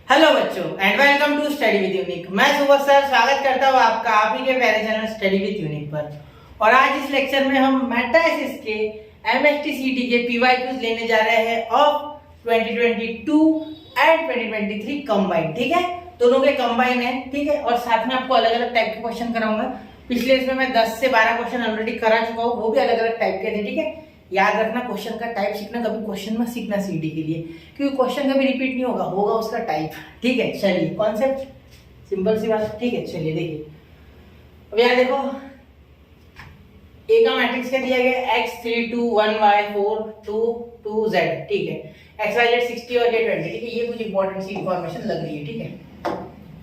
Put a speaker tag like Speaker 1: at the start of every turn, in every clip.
Speaker 1: Hello बच्चों and welcome to study with Unique. मैं सुबह सर स्वागत करता हूँ आपका आप ही के प्यारे चैनल स्टडी विद यूनिक पर। और आज इस लेक्चर में हम मेटासिस के एमएसटीसीटी के पीवाईक्यूज लेने जा रहे हैं ऑफ 2022 एंड 2023 कंबाइन। ठीक है, दोनों के कंबाइन है। ठीक है, और साथ में आपको अलग अलग टाइप के क्वेश्चन कराऊंगा। पिछले इसमें मैं 10 से 12 क्वेश्चन ऑलरेडी करा चुका हूँ, वो भी अलग अलग टाइप के थे। ठीक है, याद रखना क्वेश्चन का टाइप सीखना, कभी क्वेश्चन मत सीखना सीडी के लिए, क्योंकि क्वेश्चन कभी रिपीट नहीं होगा, होगा उसका टाइप। ठीक है, चलिए कॉन्सेप्ट सिंपल सी बात। ठीक है, चलिए देखिए। अब यहाँ देखो, ए का मैट्रिक्स क्या दिया गया, x 3 2 1 y 4 2 2 z। ठीक है, x y z 60 और ये 20। ठीक है, ये कुछ इंपॉर्टेंट सी इंफॉर्मेशन लग रही है। ठीक है,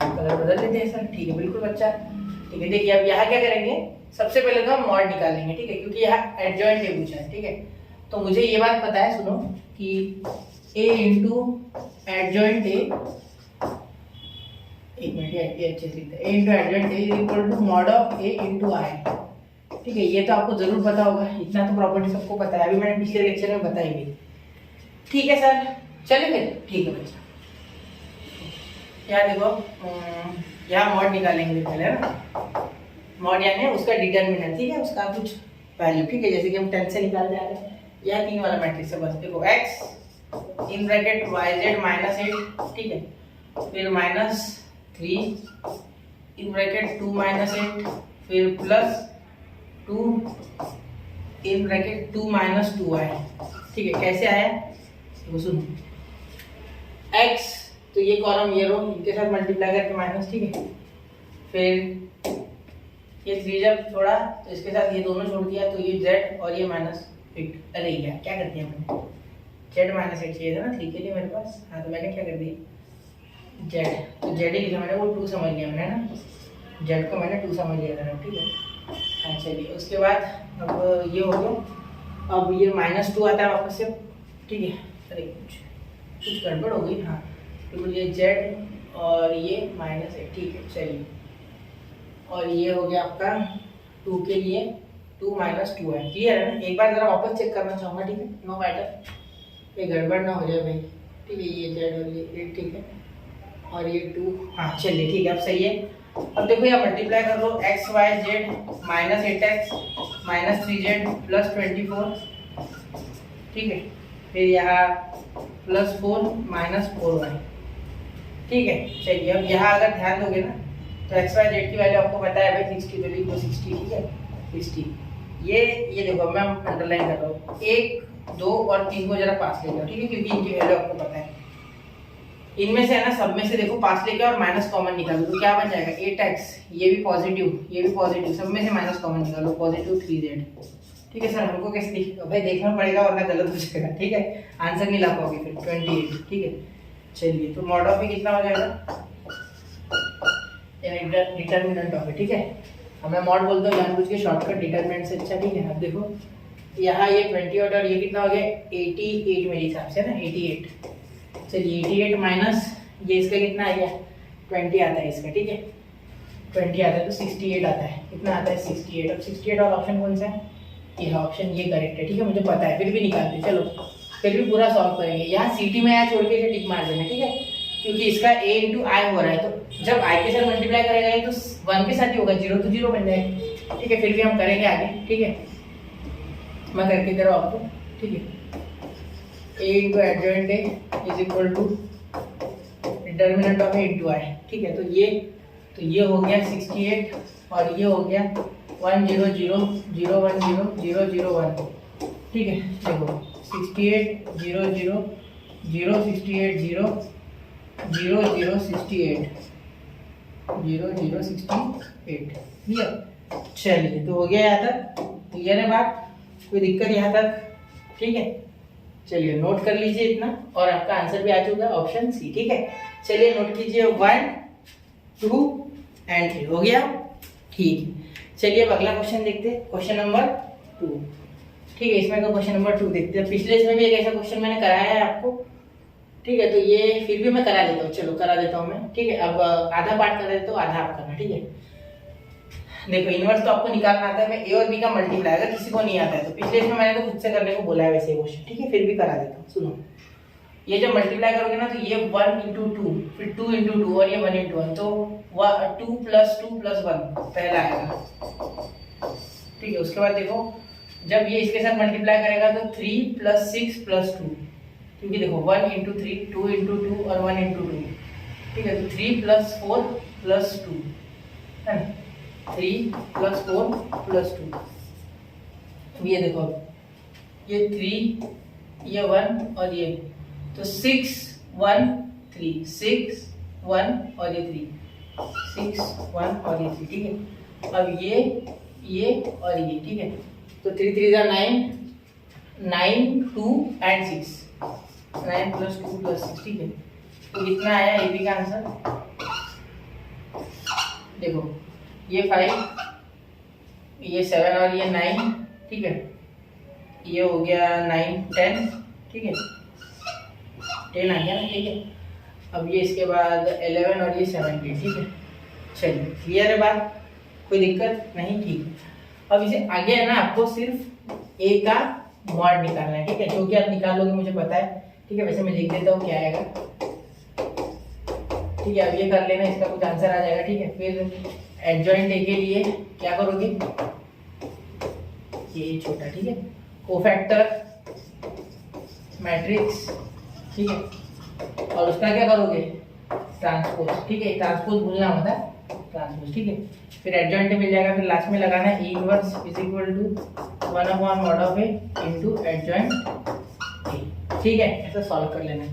Speaker 1: कलर बदल लेते हैं सर। ठीक है, बिल्कुल बच्चा। ठीक है, देखिए अब यहाँ क्या करेंगे, सबसे पहले तो हम मॉड निकालेंगे। ठीक है, क्योंकि यहाँ एडजॉइंट ए पूछा है। ठीक है, तो मुझे ये बात पता है, सुनो कि a इंटू एडजॉइंट ए, एक मिनट ये अच्छे से लिखते हैं, a into adjoint A is equal to mod of a into I. ठीक है, ये तो आपको जरूर पता होगा, इतना तो प्रॉपर्टी सबको पता है, अभी मैंने पिछले लेक्चर में बताई भी। ठीक है सर, चलिए फिर। ठीक है बच्चा, यहाँ देखो, यहाँ मॉड निकालेंगे पहले ना, मॉड यानी उसका डिटरमिनेंट। ठीक है, उसका कुछ वैल्यू। ठीक है, जैसे कि हम 10 से निकालते आ रहे हैं, यह 3 वाला मैट्रिक्स है। बस देखो x in bracket yz minus 8। ठीक है, फिर माइनस 3 इन ब्रैकेट 2 माइनस 8, फिर plus 2 in bracket 2 minus 2y। ठीक है, कैसे आया तो सुनो, x तो ये कॉलम ये रो इनके साथ मल्टीप्लाई करके माइनस। ठीक है, फिर ये 3 जब छोड़ा तो इसके साथ ये दोनों छोड़ दिया, तो ये z और ये माइनस 8। अरे यार क्या कर दिया मैंने, z माइनस 8 चाहिए था ना 3 के लिए मेरे पास। हाँ, तो मैंने क्या कर दिया z, तो z ही लिखा मैंने, वो 2 समझ लिया मैंने ना, z को मैंने 2 समझ लिया था। ठीक है, हाँ चलिए, उसके बाद अब ये हो गया। अब ये -2 आता है वापस से। ठीक है, अरे कुछ गड़बड़ हो गई। हाँ बिल्कुल, ये z और ये -8। ठीक है, चलिए, और ये हो गया आपका 2 के लिए 2 माइनस 2 है। क्लियर है ना, एक बार जरा वापस चेक करना चाहूँगा। ठीक है, नो मैटर, ये गड़बड़ ना हो जाए भाई। ठीक है, ये z और ये 8। ठीक है, और ये 2। हाँ चलिए, ठीक है, अब सही है। अब देखो यहाँ मल्टीप्लाई कर लो, X Y Z minus 8x minus 3z plus 24। ठीक है, फिर यहाँ प्लस 4 माइनस 4y। ठीक है, चलिए, अब यहाँ अगर ध्यान दोगे ना, तो एक्स वाई जेड की वैल्यू आपको पता है भाई 60, तो लिखो 60। ठीक है, 60। ये देखो मैं अंडरलाइन कर रहा हूँ, 1 2 और 3 को जरा पास ले जाओ। ठीक है, क्योंकि इनकी वैल्यू आपको पता है। इनमें से है ना, सब में से देखो पास लेके और माइनस कॉमन निकालो, तो क्या बन जाएगा 8x, ये भी पॉजिटिव ये भी पॉजिटिव, सब में से माइनस कॉमन निकालो, पॉजिटिव 3z। ठीक है सर, हमको कैसे दिखेगा भाई, देखना पड़ेगा वरना गलत हो जाएगा। ठीक है, आंसर नहीं ला पाओगे फिर 28। ठीक है, चलिए, तो मॉड ऑफ कितना हो जाएगा, डिटरमिनेंट ऑफ। ठीक है, मैं मॉड बोलता हूँ जानबूझ के शॉर्टकट, डिटरमिनेंट से अच्छा। ठीक है, अब देखो यहाँ ये 28 और ये कितना हो गया 88 मेरे हिसाब से ना, 88। चलिए 88 माइनस ये इसका कितना आ गया 20 आता है इसका। ठीक है, 20 आता है तो 68 आता है। कितना आता है 68। अब 68 और ऑप्शन कौन सा है, ये ऑप्शन, ये करेक्ट है। ठीक है, मुझे पता है, फिर भी निकालते हैं। चलो फिर भी पूरा सॉल्व करेंगे। यहाँ सीटी में यहाँ छोड़ के इसे टिक मार देना। ठीक है, क्योंकि इसका a इंटू आई हो रहा है, तो जब i के साथ मल्टीप्लाई करेगा तो 1 के साथ ही होगा, 0 तो 0 बन जाएगा। ठीक है, फिर भी हम करेंगे आगे। ठीक है, मैं करके दे रहा हूँ आपको। ठीक है, a into adjoint A is equal to determinant of a into I. ठीक है, तो ये हो गया 68 और ये हो गया 1 0 0 0 1 0 0 0 1। ठीक है, देखो 68 0 0 0 68 0 0 0 68 0 0 68। चलिए, तो हो गया यहाँ तक, क्लियर है बात, कोई दिक्कत यहाँ तक। ठीक है, चलिए नोट कर लीजिए इतना, और आपका आंसर भी आ चुका है ऑप्शन सी। ठीक है, चलिए नोट कीजिए 1 2 एंड 3 हो गया। ठीक, चलिए अब अगला क्वेश्चन देखते हैं, क्वेश्चन नंबर 2। ठीक है, इसमें तो क्वेश्चन नंबर 2 देखते हैं। पिछले इसमें भी एक ऐसा क्वेश्चन मैंने कराया है आपको। ठीक है, तो ये फिर भी मैं करा देता हूँ, चलो करा देता हूँ मैं। ठीक है, अब आधा पार्ट कर देता हूँ, आधा आप करना। ठीक है, देखो इनवर्स तो आपको निकालना आता है, मैं ए और बी का मल्टीप्लाई, अगर किसी को नहीं आता है तो पिछले इसमें मैंने तो खुद से करने को बोला है वैसे क्वेश्चन। ठीक है, फिर भी करा देता हूँ, सुनो। ये जब मल्टीप्लाई करोगे ना तो ये 1 इंटू टू, फिर 2 इंटू टू और ये 1 इंटू वन, तो 2 प्लस 2 प्लस 1 पहला आएगा, ठीक है। उसके बाद देखो जब ये इसके साथ मल्टीप्लाई करेगा तो 3 प्लस 6 प्लस 2, क्योंकि देखो 1 इंटू 3, 2 इंटू 2 और 1 इंटू 2, ठीक है। तो 3 प्लस 4 प्लस 2 है ना, 3 प्लस 4 प्लस 2। ये देखो ये 3, ये 1 और ये, तो 6 1 3, 6 1 और ये 3, 6 1 और ये 3, ठीक है। अब ये और ये, ठीक है। तो 3 3 जा 9, 9 2 एंड 6, 9 प्लस 2 प्लस 6, ठीक है। तो कितना आया ए बी का आंसर, देखो ये 5, ये 7 और ये 9, ठीक है। ये हो गया 9 10, ठीक है, 10 आ गया ना, ठीक है। अब ये इसके बाद 11 और ये 17, ठीक है। चलिए क्लियर है बात, कोई दिक्कत नहीं, ठीक है। अब इसे आगे है ना आपको सिर्फ ए का मॉड निकालना है, ठीक है, जो कि आप निकालोगे मुझे पता है, ठीक है। वैसे मैं लिख देता हूँ क्या आएगा, ठीक है। अब ये कर लेना, इसका कुछ आंसर आ जाएगा, ठीक है। फिर एडजॉइंट ए के लिए क्या करोगे, ये छोटा, ठीक है, कोफैक्टर मैट्रिक्स, ठीक है। और उसका क्या करोगे, ट्रांसपोज, ठीक है। ट्रांसपोज भूलना मत है, ट्रांसपोज, ठीक है। फिर एडजॉइंट मिल जाएगा, फिर लास्ट में लगाना है E inverse is equal to 1 upon mod of A into adjoint A, ठीक है। ऐसा सॉल्व कर लेना,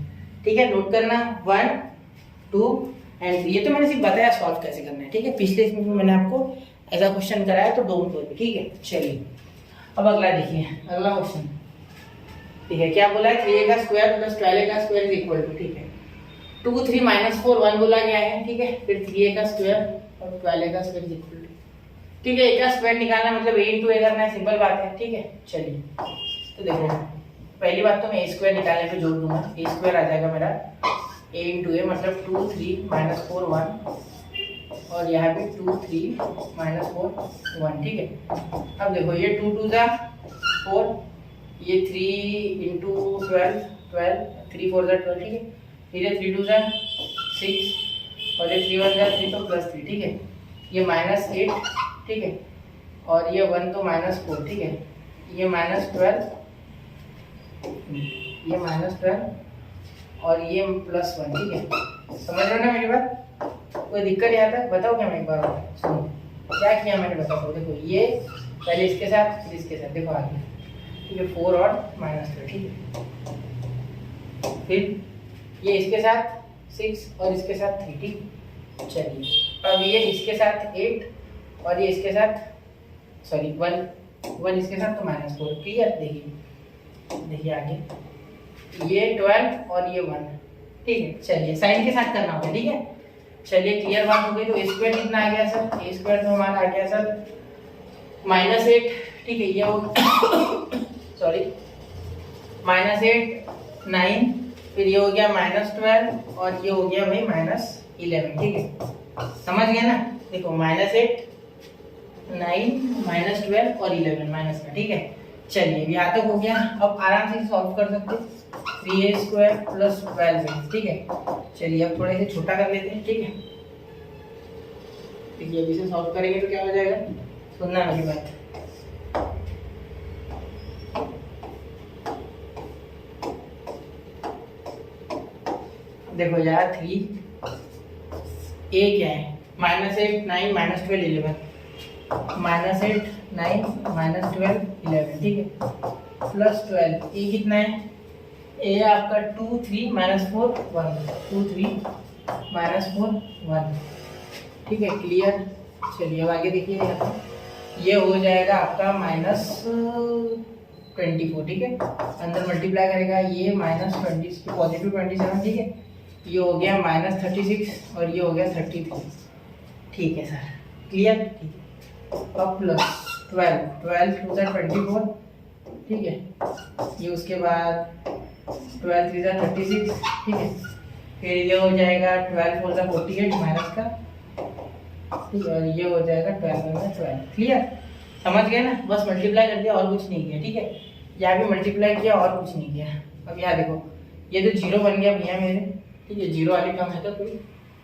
Speaker 1: ठीक है। नोट करना 1 2 एंड 3, ये तो मैंने सिर्फ बताया सॉल्व कैसे करना है, ठीक है। पिछले इसमें भी मैंने आपको ऐसा क्वेश्चन कराया, तो डोंट वरी, ठीक है। चलिए अब अगला देखिए, अगला क्वेश्चन, ठीक है। क्या बोला है, 3a का स्क्वायर प्लस 12a का स्क्वायर इज इक्वल टू, ठीक है, 2 3 माइनस 4 1 बोला गया है, ठीक है। फिर 3a का स्क्वायर और 12a का स्क्वायर इज इक्वल टू, ठीक है। a का स्क्वायर निकालना मतलब a इंटू a करना है, सिंपल बात है, ठीक है। चलिए तो देखो पहली बात तो मैं a स्क्वायर निकालने पे जोड़ दूंगा, a स्क्वायर आ जाएगा मेरा a इंटू a, मतलब 2 3 माइनस 4 1, और यहाँ पे 2 3 माइनस 4 1, ठीक है। अब देखो ये 2 2 जा 4, ये 3 इंटू 12 12, 3 4 जा 12, ठीक है। फिर ये 3 2 जा 6 और ये 3 1 जा 3, तो प्लस 3, ठीक है। ये -8, ठीक है, और ये 1 तो -4, ठीक है। ये -12, ये -12 और ये +1, ठीक है। समझ रहे हो ना मेरी बात, कोई दिक्कत यहाँ तक, बताओ क्या, मैं एक बार सुनो क्या किया मैंने, बताओ। देखो ये पहले इसके साथ फिर इसके साथ, देखो आगे, ठीक है, 4 और -3, ठीक है। फिर ये इसके साथ 6 और इसके साथ 3, ठीक। चलिए अब ये इसके साथ 8 और ये इसके साथ सॉरी 1 इसके साथ, तो -4, क्लियर। देखिए आगे ये 12 और ये 1, ठीक है। चलिए साइन के साथ करना होगा, ठीक है। चलिए क्लियर बात हो गई। तो a स्क्वायर कितना आ गया सर, a स्क्वायर तो हमारा आ गया सर -8, ठीक है। ये हो सॉरी -8 9, फिर ये हो गया -12 और ये हो गया भाई -11, ठीक है। समझ गया ना, देखो -8 9 -12 और 11 माइनस का, ठीक है। चलिए यहाँ तक हो गया, अब आराम से सॉल्व कर सकते हैं, 3a स्क्वायर प्लस 12a, ठीक है। चलिए अब थोड़ा इसे छोटा कर लेते हैं, ठीक है। देखिए अभी से सॉल्व करेंगे तो क्या हो जाएगा, सुनना मेरी बात। देखो यार 3 a क्या है, -8 9 -12 11, -8 9 -12 11, ठीक है, +12, a कितना है, a आपका 2 3 -4 1, 2 3 -4 1, ठीक है, क्लियर। चलिए अब आगे देखिए, ये हो जाएगा आपका -24, ठीक है। अंदर मल्टीप्लाई करेगा, ये -20 पॉजिटिव 27, ठीक है। ये हो गया -36 और ये हो गया 33, ठीक है सर, क्लियर, ठीक है। अब प्लस 12 2 24, ठीक है। ये उसके बाद 12 3 36, ठीक है। फिर ये हो जाएगा 12 4 48 माइनस का, ठीक है, और ये हो जाएगा 12 में 12, क्लियर, समझ गए ना। बस मल्टीप्लाई कर दिया और कुछ नहीं किया, ठीक है। यहाँ भी मल्टीप्लाई किया और कुछ नहीं किया। अब यहाँ देखो ये तो जीरो बन गया भैया मेरे, ठीक है। जीरो वाली टर्म है तो कोई,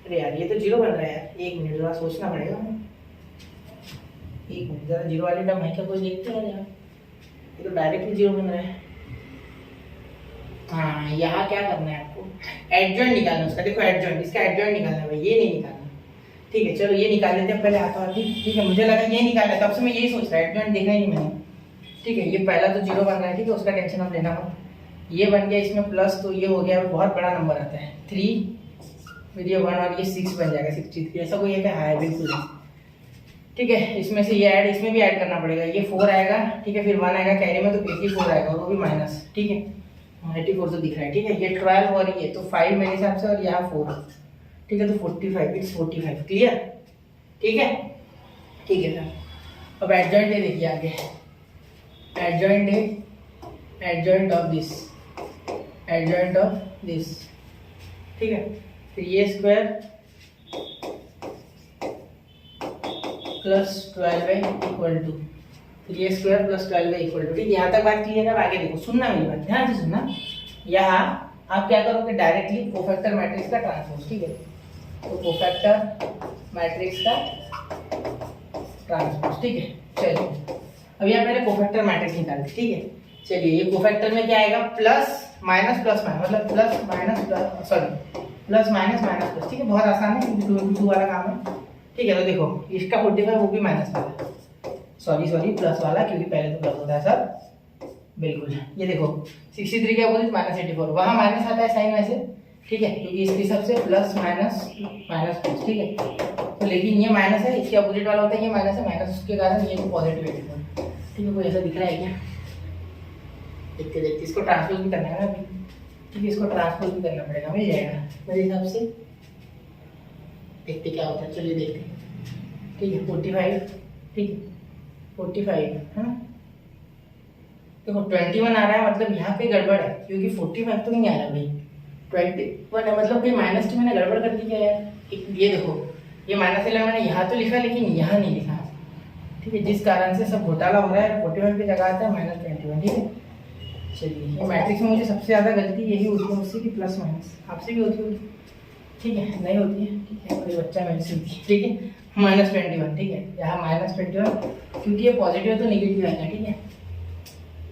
Speaker 1: अरे यार ये तो जीरो बन रहा है यार, एक मिनट जरा सोचना पड़ेगा, एक मिनट जरा, जीरो वाली टर्म है क्या कोई, देखते हैं यार, ये तो डायरेक्टली जीरो बन रहा है। हाँ यहाँ क्या करना है आपको, एडजॉइंट निकालना है उसका, देखो एडजॉइंट, इसका एडजॉइंट निकालना है भाई, ये नहीं निकालना, ठीक है। चलो ये निकाल लेते हैं पहले हाथों हाथी, ठीक है। मुझे लगा ये निकालना है, तब से मैं यही सोच रहा है, एडजॉइंट देखना ही नहीं मैंने, ठीक है। ये पहला तो जीरो बन रहा है, ठीक है, उसका टेंशन आप लेना मत। ये बन गया इसमें प्लस, तो ये हो गया बहुत बड़ा नंबर आता है 3, फिर ये 1 और ये 6 बन जाएगा 63, ऐसा कोई है क्या, है बिल्कुल, ठीक है। इसमें से ये ऐड, इसमें भी ऐड करना पड़ेगा, ये 4 आएगा, ठीक है, फिर 1 आएगा कैरी में, तो 84 आएगा, और वो भी माइनस, ठीक है। 84 तो दिख रहा है, ठीक है। ये 12 और ये तो 5 मेरे हिसाब से, और यहाँ 4, ठीक है, तो 45, इट्स 45, क्लियर, ठीक है, ठीक है सर। अब एडजॉइंट दे देखिए आगे, एडजॉइंट है, adjoint of this, adjoint of this, ठीक है। फिर ये स्क्वायर प्लस 12 इक्वल टू, फिर ये स्क्वायर प्लस 12 इक्वल टू, ठीक है। यहाँ तक बात क्लियर है। अब आगे देखो, सुनना मेरी बात, ध्यान से सुनना। यहाँ आप क्या करोगे, डायरेक्टली कोफैक्टर मैट्रिक्स का ट्रांसपोज, ठीक है, तो कोफैक्टर मैट्रिक्स का ट्रांसपोज, ठीक है। चलिए अब यहाँ पहले कोफैक्टर मैट्रिक्स निकालते, ठीक है। चलिए ये कोफैक्टर में क्या आएगा, प्लस माइनस प्लस माइनस, मतलब plus minus plus, sorry plus minus minus plus, ठीक है। बहुत आसान है, क्योंकि 2 वाला काम है, ठीक है। तो देखो इसका 45 वो भी माइनस वाला, सॉरी प्लस वाला, क्योंकि पहले तो प्लस होता है सर, बिल्कुल। ये देखो 63 के अपोजिट माइनस 84, वहाँ माइनस आता है साइन वैसे, ठीक है, क्योंकि इसके हिसाब से प्लस माइनस माइनस प्लस, ठीक है। तो लेकिन ये माइनस है, इसके अपोजिट वाला होता है, ये माइनस है, माइनस उसके कारण ये पॉजिटिव 84, ठीक है। कोई ऐसा दिख रहा है क्या, देखते देखते इसको ट्रांसपोज भी करना है ना अभी, ठीक है, इसको ट्रांसपोज भी करना पड़ेगा, मिल जाएगा मेरे हिसाब से, देखते क्या होता है, चलिए देखते हैं, ठीक है। 45, ठीक है, 45, हाँ देखो 21 आ रहा है, मतलब यहाँ पे गड़बड़ है, क्योंकि 45 तो नहीं आ रहा भाई, 21 है, मतलब कोई माइनस की मैंने गड़बड़ कर दी क्या यार। ये देखो ये माइनस 11 मैंने यहाँ तो लिखा, लेकिन यहाँ नहीं लिखा, ठीक है, जिस कारण से सब घोटाला हो रहा है। 45 की जगह आता है -21, ठीक है। चलिए ये मैट्रिक्स में मुझे सबसे ज़्यादा गलती यही होती है मुझसे कि प्लस माइनस, आपसे भी होती होगी, ठीक है, नहीं होती है, ठीक है, कोई बच्चा मेरे से होती है, ठीक है। -21, ठीक है, यहाँ -21, क्योंकि ये पॉजिटिव है तो नेगेटिव आएगा, ठीक है।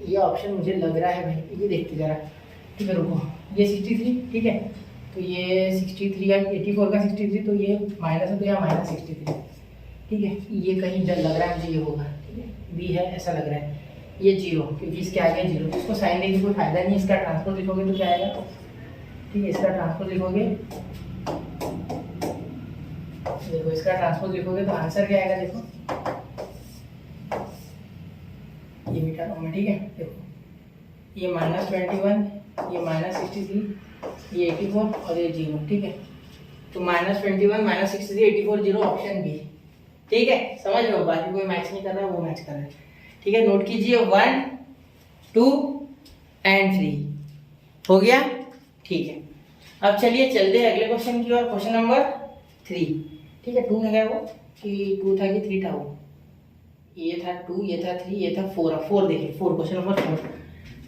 Speaker 1: ये ऑप्शन मुझे लग रहा है भाई, ये देखते जरा, ठीक है, रुको, ये 63, ठीक है, तो ये 63 या 84 का 63, तो ये माइनस है, तो यहाँ -63, ठीक है। ये कहीं डर लग रहा है मुझे, ये होगा, ठीक है, बी है ऐसा लग रहा है। ये 0, क्योंकि इसके आगे 0, तो इसको साइन देने की कोई फायदा नहीं, इसका ट्रांसपोज लिखोगे तो क्या आएगा, ठीक है, इसका ट्रांसपोज लिखोगे, देखो इसका ट्रांसपोज लिखोगे तो आंसर क्या आएगा, देखो ये मिटा रहा हूँ मैं, ठीक है। देखो ये -21, ये -63, ये 84 और ये 0, ठीक है। तो -21, -63, 84, 0, ऑप्शन बी, ठीक है। समझ लो, बाकी कोई मैच नहीं कर रहा है, वो मैच कर रहा है, ठीक है। नोट कीजिए 1, 2 एंड 3 हो गया, ठीक है। अब चलिए चलते हैं अगले क्वेश्चन की ओर, क्वेश्चन नंबर 3, ठीक है। 2 है वो कि 2 था कि 3 था, वो ये था 2, ये था 3, ये था 4, 4 देखिए, 4, क्वेश्चन नंबर 4,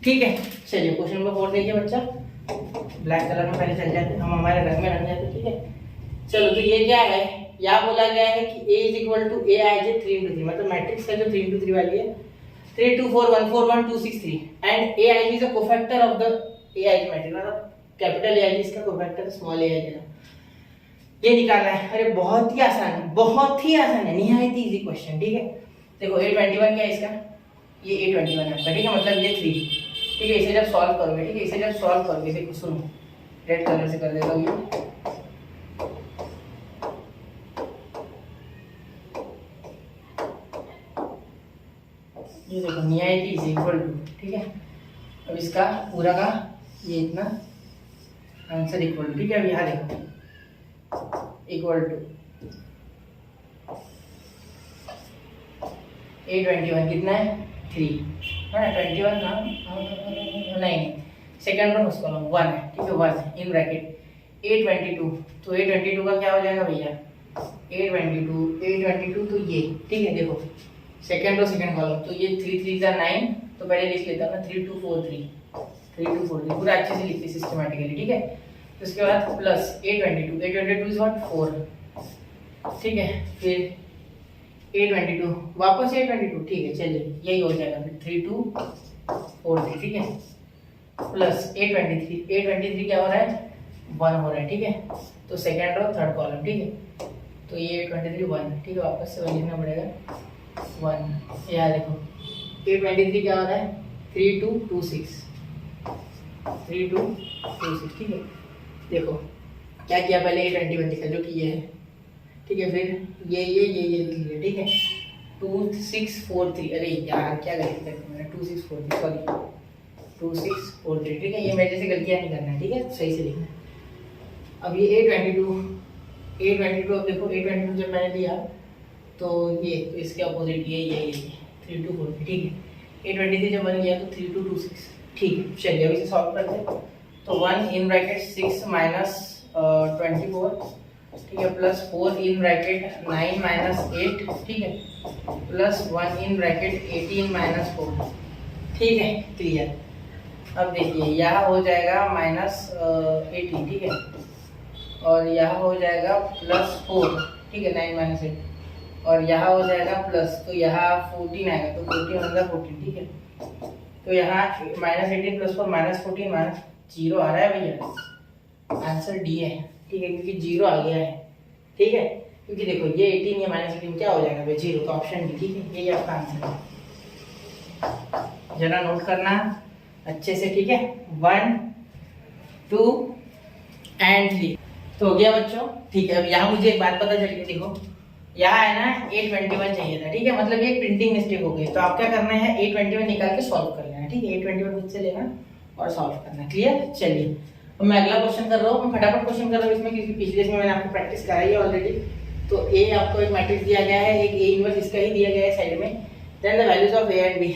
Speaker 1: ठीक है। चलिए क्वेश्चन नंबर 4 देखिए बच्चा, ब्लैक कलर में पहले चल जाते, हम हमारे रंग में रंग जाते, ठीक है। चलो तो ये क्या है, यहाँ बोला गया है कि A = Aij 3 × 3, मतलब मैट्रिक्स है जो 3 × 3 वाली है, 3 2 4 1 4 1 2 6 3, and Aij is a cofactor of the Aij matrix, मतलब कैपिटल Aij इसका कोफैक्टर स्मॉल Aij है, ये निकालना है। अरे बहुत ही आसान है, बहुत ही आसान है, निहायत इजी क्वेश्चन, ठीक है। देखो A21 क्या है इसका, ये A21 है आपका, ठीक है, मतलब ये 3, ठीक है। इसे जब सॉल्व करोगे, ठीक है, इसे जब सॉल्व करोगे, देखो सुनो, रेड कलर से कर देता हूँ ये देखो, निहायत इज इक्वल टू, ठीक है। अब इसका पूरा का ये इतना आंसर इक्वल टू, ठीक है। अब यहाँ देखो इक्वल टू A21 कितना है, 3 है ना, 21 ना, नहीं सेकेंड रो उसका 1 है, ठीक है, 1 इन ब्रैकेट A22, तो A22 का क्या हो जाएगा भैया, A22 तो ये, ठीक है। देखो सेकेंड रो सेकेंड कॉलम, तो ये 3 3 9, तो पहले लिख लेता हूँ ना, 3 2 4 3, 3243 पूरा अच्छे से लिखते सिस्टमेटिकली, ठीक है। तो उसके बाद प्लस 822 इज व्हाट 4, ठीक है। फिर 822 वापस 822, ठीक है, चलिए यही हो जाएगा फिर 3243, ठीक है, प्लस 823 क्या हो रहा है 1 हो रहा है, ठीक है। तो सेकेंड रो थर्ड कॉलम, ठीक है। तो ये 823 1, ठीक है, वापस से लिखना पड़ेगा 1। यहाँ देखो 823 क्या हो रहा है 3226, 3226, ठीक है। देखो क्या किया, पहले 821 लिखा जो कि ये है, ठीक है। फिर ये लिख लिया, ठीक है। 2643, अरे यार क्या गलती कर दी मैंने, 2643 सॉरी 2643, ठीक है। ये मेरे जैसे गलतियाँ नहीं करना है, ठीक है, सही से लिखना है। अब ये 822 अब देखो 822 जब मैंने लिया तो ये तो इसके अपोजिट ये 3243, ठीक है। 823 जब मैंने लिया तो 3226, ठीक है। चलिए अब इसे सॉल्व करते हैं। तो 1 इन ब्रैकेट 6 माइनस 24, ठीक है, प्लस 4 इन ब्रैकेट 9 माइनस 8, ठीक है, प्लस 1 इन ब्रैकेट 18 माइनस 4, ठीक है, क्लियर। अब देखिए यहाँ हो जाएगा माइनस 18, ठीक है, और यहाँ हो जाएगा प्लस 4, ठीक है, 9 माइनस 8, और यहाँ हो जाएगा प्लस, तो यहाँ 14 आएगा, तो 14 मतलब 14, ठीक है। तो यहाँ माइनस 18 प्लस 4 माइनस 14 माइनस 0 आ रहा है भैया, आंसर डी है, ठीक है, क्योंकि 0 आ गया है, ठीक है। क्योंकि देखो ये 18 या माइनस 18 क्या हो जाएगा भाई 0, तो ऑप्शन डी, ठीक है, यही आपका आंसर है। जरा नोट करना अच्छे से, ठीक है। 1 2 एंड 3 तो हो गया बच्चों, ठीक है। अब यहाँ मुझे एक बात पता चल गई, देखो यहाँ है ना 821 चाहिए था, ठीक है, मतलब ये प्रिंटिंग मिस्टेक हो गई। तो आप क्या करना है 821 निकाल के सॉल्व कर लेना, ठीक है, 821 खुद से लेना और सॉल्व करना, क्लियर। चलिए अब मैं अगला क्वेश्चन कर रहा हूँ, मैं फटाफट क्वेश्चन कर रहा हूँ इसमें, क्योंकि पिछले इसमें मैंने आपको प्रैक्टिस कराई है ऑलरेडी। तो ए आपको एक मैट्रिक्स दिया गया है, एक ए इनवर्स इसका ही दिया गया है साइड में, then the values of A and B,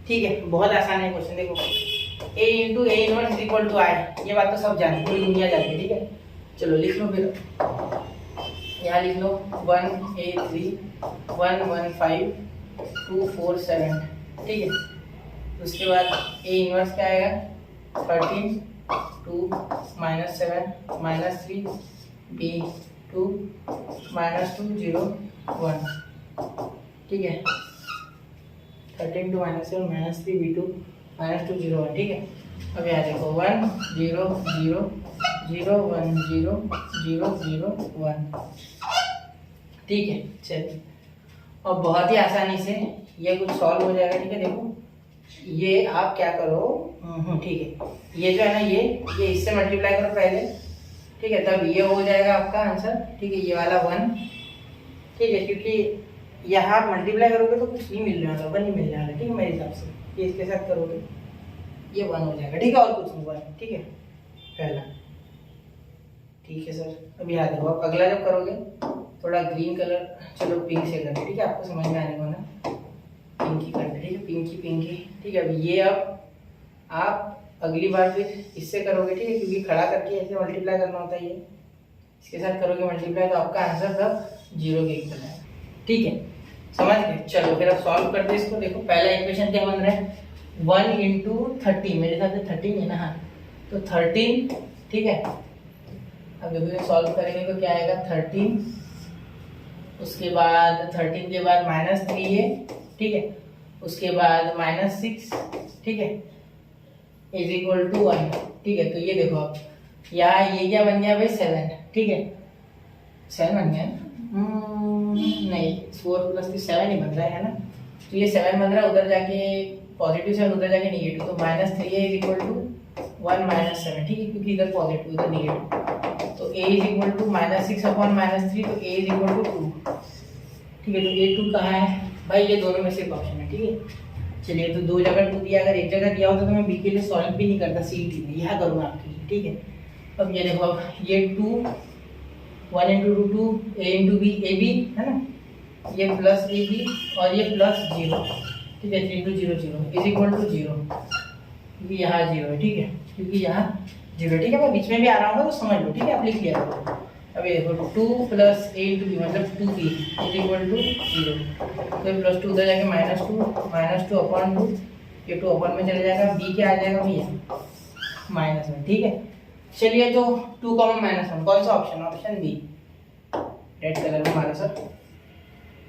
Speaker 1: ठीक है। बहुत आसान है क्वेश्चन, देखो A into A inverse equal to I, ये बात तो सब जानते, पूरी दुनिया जानती है, ठीक है। चलो लिख लो फिर, यहाँ लिख लो 183 115 247, ठीक है। उसके बाद ए इनवर्स क्या आएगा 13 2 माइनस 7 माइनस 3 बी 2 माइनस 2 0 1, ठीक है। 13 2 माइनस 7 माइनस 3 बी 2 माइनस 2 0 1, ठीक है। अब यहाँ देखो 1 0 0 0 1 0 0 0 1, ठीक है। चलिए और बहुत ही आसानी से ये कुछ सॉल्व हो जाएगा, ठीक है। देखो ये आप क्या करो, ठीक है, ये जो है ना ये इससे मल्टीप्लाई करो पहले, ठीक है, तब ये हो जाएगा आपका आंसर, ठीक है, ये वाला 1, ठीक है, क्योंकि यहाँ आप मल्टीप्लाई करोगे तो कुछ नहीं मिलने वाला, 1 ही मिलने वाला, ठीक है, मेरे हिसाब से। ये इसके साथ करोगे ये 1 हो जाएगा, ठीक है, और कुछ नहीं 1, ठीक है, पहला, ठीक है सर। अब यहाँ देखो आप अगला जब करोगे थोड़ा ग्रीन कलर, चलो पिंक से करते, ठीक है, आपको समझ में आने को ना, पिंकी करते, ठीक है, पिंकी, ठीक है। अब ये अब आप अगली बार फिर इससे करोगे, ठीक है, क्योंकि खड़ा करके ऐसे मल्टीप्लाई करना होता है, ये इसके साथ करोगे मल्टीप्लाई, तो आपका आंसर तब 0 के इक्वल है, ठीक है, समझ गए। चलो फिर अब सॉल्व करते हैं इसको। देखो पहला इक्वेशन क्या बन रहा है 1 इंटू 30, मेरे साथ 13 है ना, हाँ, तो 13, ठीक है। अब देखो सॉल्व करेंगे तो क्या आएगा 13, उसके बाद 13 के बाद माइनस 3 है, ठीक है, उसके बाद माइनस 6, ठीक है, इज इक्वल टू 1, ठीक है। तो ये देखो आप यहाँ ये क्या बन गया भाई 7, ठीक है, 7 बन गया नहीं 4 प्लस 7 ही बन रहा है ना, तो ये 7 बन रहा है, उधर जाके पॉजिटिव 7 उधर जाके निगेटिव, तो minus 3 is equal to 1 minus 7, ठीक है, क्योंकि इधर पॉजिटिव उधर निगेटिव, तो A is equal to minus 6 upon minus 3, तो ए इज इक्वल टू 2, ठीक है। तो ए 2 कहाँ है भाई, ये दोनों में से एक ऑप्शन है, ठीक है। चलिए तो 2 जगह 2 दिया, अगर एक जगह दिया होता तो मैं बी के लिए सॉल्व भी नहीं करता, सीईटी में यह करूँगा आपके लिए, ठीक है। अब ये देखो, अब ये 2 1 into 2 2 A into B, A B है ना, ये प्लस ए बी और ये प्लस 0, ठीक है, 3 इंटू 0 0 इज इक्वल टू 0, क्योंकि यहाँ 0 है, ठीक है, क्योंकि यहाँ 0, ठीक है। मैं बीच में भी आ रहा हूँ तो समझ लो, ठीक है, आप लिख लिया करो। अब ये देखो 2 प्लस ए इंटू बी मतलब 2b इज इक्वल टू 0, तो प्लस 2 उधर जाके -2 अपॉन 2, ये 2 अपॉन में चले जाएगा, बी क्या आ जाएगा भैया -1, ठीक है। चलिए तो 2 -1 कौन सा option? Option B, red colour में मारा सर,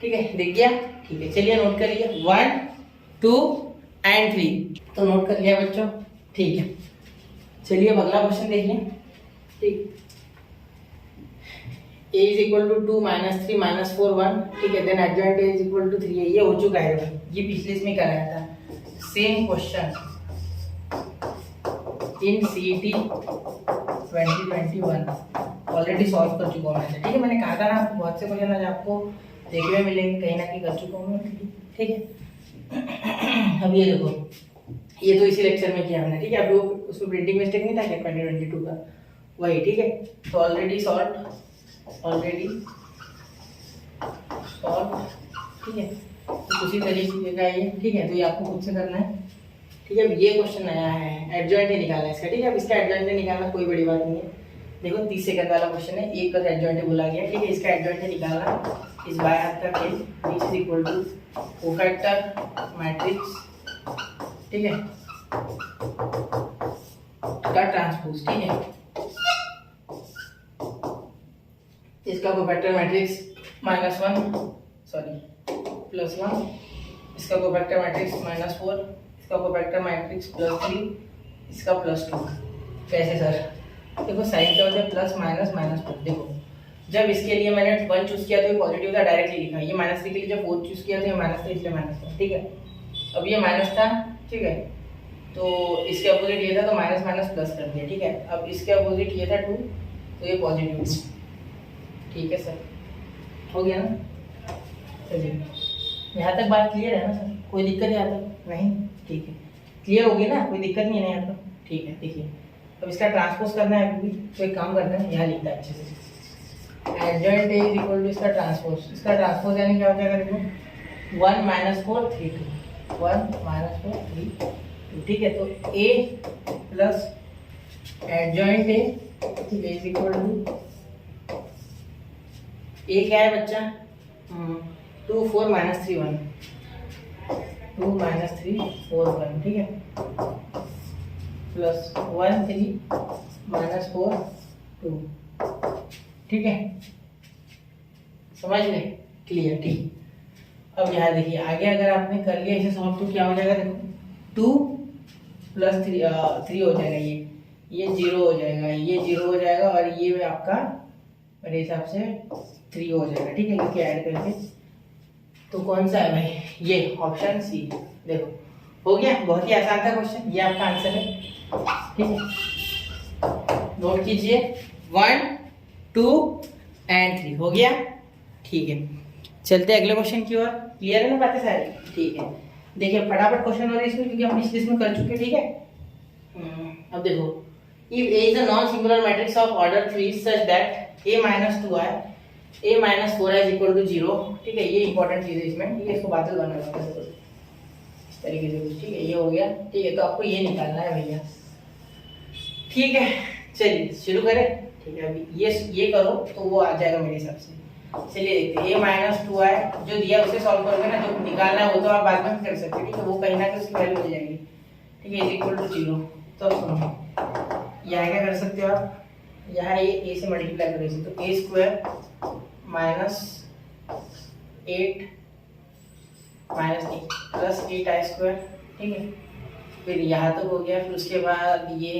Speaker 1: ठीक है, दिख गया, ठीक है। चलिए नोट करिए 1, 2 एंड 3, तो नोट कर लिया बच्चों, ठीक है। चलिए अब अगला क्वेश्चन देखिए, ठीक। a इज इक्वल टू 2 -3 -4 1, ठीक है। Then adjoint a is equal to 3 है, ये हो चुका है भाई, ये पिछले इसमें कराया था। Same question in CET 2021 already solve कर चुका हूँ मैं, ठीक है। मैंने कहा था ना आपको बहुत से क्वेश्चन आज आपको देखने में मिलेंगे, कहीं ना कहीं कर चुका हूँ मैं, ठीक है। अब ये देखो, ये तो इसी लेक्चर में किया हमने, ठीक है। अब वो उसमें प्रिंटिंग मिस्टेक नहीं था क्या 2022 का, वही, ठीक है। तो ऑलरेडी सॉल्व, ठीक है। तो उसी तरीके का ये, ठीक है। तो ये आपको खुद से करना है, ठीक है। अब ये क्वेश्चन नया है, एडजॉइंट निकालना है इसका, ठीक है। अब इसका एडजॉइंट निकालना कोई बड़ी बात नहीं है। देखो 30 सेकंड वाला क्वेश्चन है, एक प्लस एडजॉइंट बोला गया, ठीक है। इसका एडजॉइंट निकालना, इस बाय हाथ का खेल, which is equal to cofactor matrix, ठीक है, का ट्रांसपोज, ठीक है। इसका कोफैक्टर मैट्रिक्स +1, इसका कोफैक्टर मैट्रिक्स -4, इसका कोफैक्टर मैट्रिक्स +3, इसका +2। कैसे सर? देखो साइन क्या होता है, प्लस माइनस -4। देखो जब इसके लिए मैंने 1 चूज किया तो ये पॉजिटिव था, डायरेक्टली लिखा। ये -3 के लिए जब 4 चूज किया तो ये माइनस था, इसलिए माइनस था, ठीक है। अब ये माइनस था, ठीक है, तो इसके अपोजिट ये था, तो माइनस माइनस प्लस कर दिया, ठीक है। अब इसके अपोजिट ये था 2, तो ये पॉजिटिव, ठीक है सर, हो गया ना। चलिए यहाँ तक बात क्लियर है ना सर? कोई दिक्कत है यहाँ तक? नहीं, ठीक है, क्लियर होगी ना, कोई दिक्कत नहीं है यहाँ तक, ठीक है। देखिए अब इसका ट्रांसपोज करना है अभी भी, तो एक काम करना है, यहाँ लिखता है अच्छे से, adjoint A is equal to इसका ट्रांसपोज। इसका ट्रांसपोज यानी क्या हो जाएगा? देखो 1 -4 3 2, 1 -4 3 2, ठीक है। तो a प्लस एडजॉइंट ए, ठीक है, इज इक्वल टू ए क्या है बच्चा? 2 4 -3 1, 2 -3 4 1, ठीक है, प्लस 1 3 -4 2, ठीक है। समझ गए? क्लियर, ठीक। अब यहाँ देखिए आगे अगर आपने कर लिया इसे सॉल्व तो क्या हो जाएगा? देखो 2 + 3 हो जाएगा, ये 0 हो जाएगा, ये 0 हो जाएगा, और ये आपका मेरे हिसाब से 3 हो जाएगा, ठीक है, क्योंकि ऐड करके। तो कौन सा है भाई? ये ऑप्शन सी। देखो हो गया, बहुत ही आसान था क्वेश्चन, ये आपका आंसर है, ठीक है। नोट कीजिए 1 2 एंड 3 हो गया, ठीक है। चलते अगले क्वेश्चन की ओर। क्लियर है ना बातें सारी? ठीक है, देखिए फटाफट क्वेश्चन हो रहे हैं इसमें, क्योंकि हम पिछले इसमें कर चुके, ठीक है। अब देखो, if A is a non-singular matrix of order 3 such that A - 2i A - 4i is equal to 0, ठीक है। ये इंपॉर्टेंट चीज है इसमें, ठीक है, इसको बादल बनाना होता है इस तरीके से, ठीक है। ये हो गया, ठीक है। तो आपको ये निकालना है भैया, ठीक है। चलिए शुरू करें, ठीक है। अभी ये करो तो वो आ जाएगा मेरे हिसाब से। चलिए देखते हैं, A - 2i जो दिया उसे सॉल्व करोगे ना, जो निकालना है वो तो आप बाद में कर सकते हो, ठीक है। वो कहीं ना कहीं उसकी वैल्यू मिल जाएगी, ठीक है, इज इक्वल टू 0। तो सुनो, यहाँ क्या कर सकते हो आप, यहाँ ये a से मल्टीप्लाई करो इसे, तो a² - 8 - प्लस 8i², ठीक है। फिर यहाँ तक हो गया, फिर उसके बाद ये